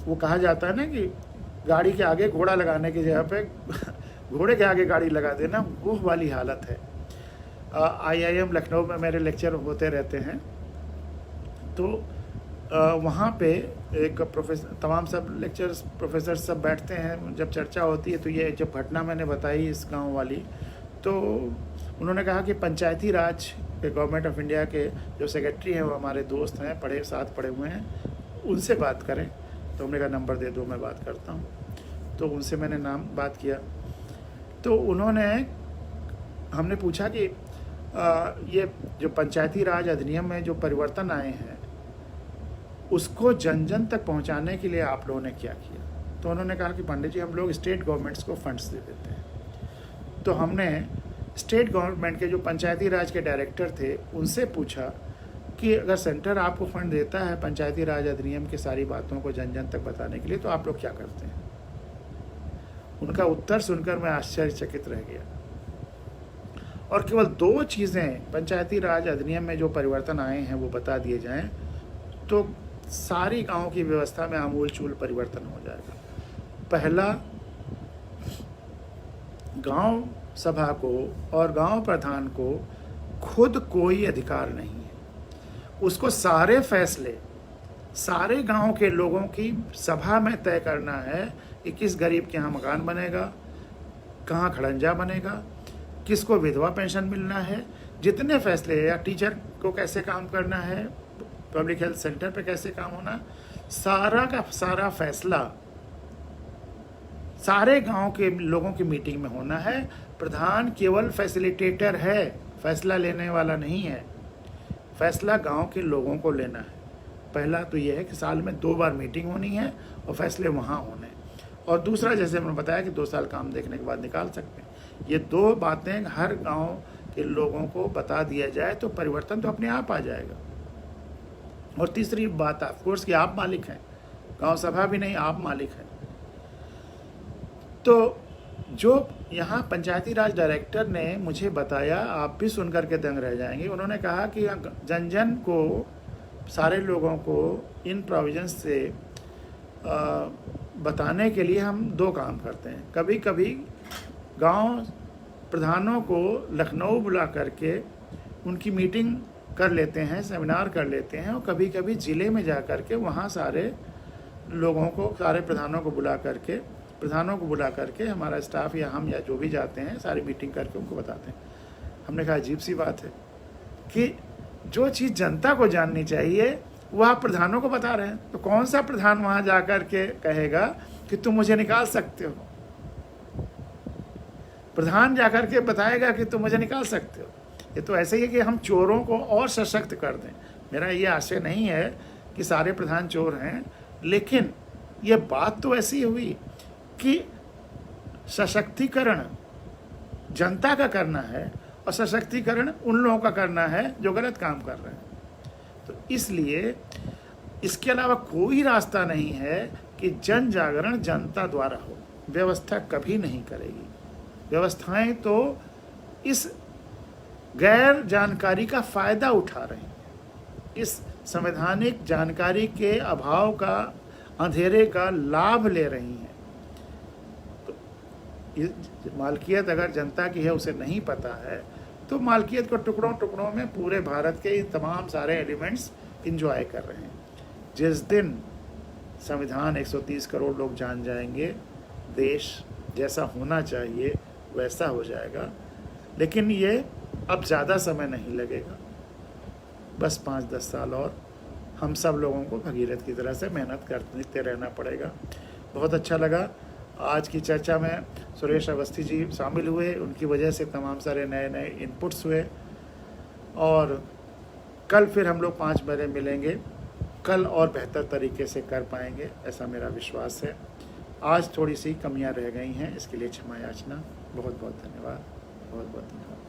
वो कहा जाता है ना कि गाड़ी के आगे घोड़ा लगाने की जगह पे घोड़े के आगे गाड़ी लगा देना, वो वाली हालत है। IIM लखनऊ में मेरे लेक्चर होते रहते हैं, तो वहाँ पे एक प्रोफेसर, तमाम सब लेक्चर्स प्रोफेसर सब बैठते हैं, जब चर्चा होती है तो ये जब घटना मैंने बताई इस गांव वाली, तो उन्होंने कहा कि पंचायती राज के गवर्नमेंट ऑफ इंडिया के जो सेक्रेटरी हैं वो हमारे दोस्त हैं, साथ पढ़े हुए हैं, उनसे बात करें। तो हमने कहा नंबर दे दो, मैं बात करता हूँ। तो उनसे मैंने बात किया, तो उन्होंने, हमने पूछा कि ये जो पंचायती राज अधिनियम में जो परिवर्तन आए हैं उसको जन जन तक पहुंचाने के लिए आप लोगों ने क्या किया? तो उन्होंने कहा कि पंडित जी, हम लोग स्टेट गवर्नमेंट्स को फंड्स दे देते हैं। तो हमने स्टेट गवर्नमेंट के जो पंचायती राज के डायरेक्टर थे उनसे पूछा कि अगर सेंटर आपको फंड देता है पंचायती राज अधिनियम की सारी बातों को जन जन तक बताने के लिए, तो आप लोग क्या करते हैं? उनका उत्तर सुनकर मैं आश्चर्यचकित रह गया। और केवल 2 चीज़ें पंचायती राज अधिनियम में जो परिवर्तन आए हैं वो बता दिए जाएं तो सारी गांव की व्यवस्था में आमूल चूल परिवर्तन हो जाएगा। पहला, गांव सभा को और गांव प्रधान को खुद कोई अधिकार नहीं है, उसको सारे फैसले सारे गांव के लोगों की सभा में तय करना है कि किस गरीब के यहाँ मकान बनेगा, कहाँ खड़ंजा बनेगा, किसको विधवा पेंशन मिलना है, जितने फैसले, या टीचर को कैसे काम करना है, पब्लिक हेल्थ सेंटर पे कैसे काम होना, सारा का सारा फैसला सारे गांव के लोगों की मीटिंग में होना है। प्रधान केवल फैसिलिटेटर है, फैसला लेने वाला नहीं है। फैसला गांव के लोगों को लेना है। पहला तो यह है कि साल में 2 बार मीटिंग होनी है और फैसले वहाँ होने। और दूसरा, जैसे मैंने बताया कि 2 साल काम देखने के बाद निकाल सकते हैं। ये 2 बातें हर गांव के लोगों को बता दिया जाए तो परिवर्तन तो अपने आप आ जाएगा। और तीसरी बात, ऑफ कोर्स कि आप मालिक हैं, गांव सभा भी नहीं, आप मालिक हैं। तो जो यहाँ पंचायती राज डायरेक्टर ने मुझे बताया, आप भी सुनकर के दंग रह जाएंगे। उन्होंने कहा कि जन जन को, सारे लोगों को इन प्रोविजंस से बताने के लिए हम 2 काम करते हैं। कभी कभी गांव प्रधानों को लखनऊ बुला करके उनकी मीटिंग कर लेते हैं, सेमिनार कर लेते हैं, और कभी कभी ज़िले में जा कर के वहाँ सारे लोगों को, सारे प्रधानों को बुला करके हमारा स्टाफ या हम या जो भी जाते हैं, सारी मीटिंग करके उनको बताते हैं। हमने कहा अजीब सी बात है कि जो चीज़ जनता को जाननी चाहिए वो आप प्रधानों को बता रहे हैं। तो कौन सा प्रधान वहाँ जा कर के कहेगा कि तुम मुझे निकाल सकते हो? प्रधान जा कर के बताएगा कि तुम मुझे निकाल सकते हो? ये तो ऐसे ही है कि हम चोरों को और सशक्त कर दें। मेरा ये आशय नहीं है कि सारे प्रधान चोर हैं, लेकिन ये बात तो ऐसी हुई कि सशक्तिकरण जनता का करना है और सशक्तिकरण उन लोगों का करना है जो गलत काम कर रहे हैं। तो इसलिए इसके अलावा कोई रास्ता नहीं है कि जन जागरण जनता द्वारा हो। व्यवस्था कभी नहीं करेगी। व्यवस्थाएं तो इस गैर जानकारी का फायदा उठा रही हैं, इस संवैधानिक जानकारी के अभाव का, अंधेरे का लाभ ले रही हैं। मालकियत अगर जनता की है, उसे नहीं पता है, तो मालकियत को टुकड़ों टुकड़ों में पूरे भारत के तमाम सारे एलिमेंट्स इंजॉय कर रहे हैं। जिस दिन संविधान 130 करोड़ लोग जान जाएंगे, देश जैसा होना चाहिए वैसा हो जाएगा। लेकिन ये अब ज़्यादा समय नहीं लगेगा, बस 5-10 साल और हम सब लोगों को भगीरथ की तरह से मेहनत करते रहना पड़ेगा। बहुत अच्छा लगा आज की चर्चा में सुरेश अवस्थी जी शामिल हुए, उनकी वजह से तमाम सारे नए नए इनपुट्स हुए। और कल फिर हम लोग 5 बजे मिलेंगे, कल और बेहतर तरीके से कर पाएंगे, ऐसा मेरा विश्वास है। आज थोड़ी सी कमियां रह गई हैं, इसके लिए क्षमा याचना। बहुत बहुत धन्यवाद, बहुत बहुत धन्यवाद।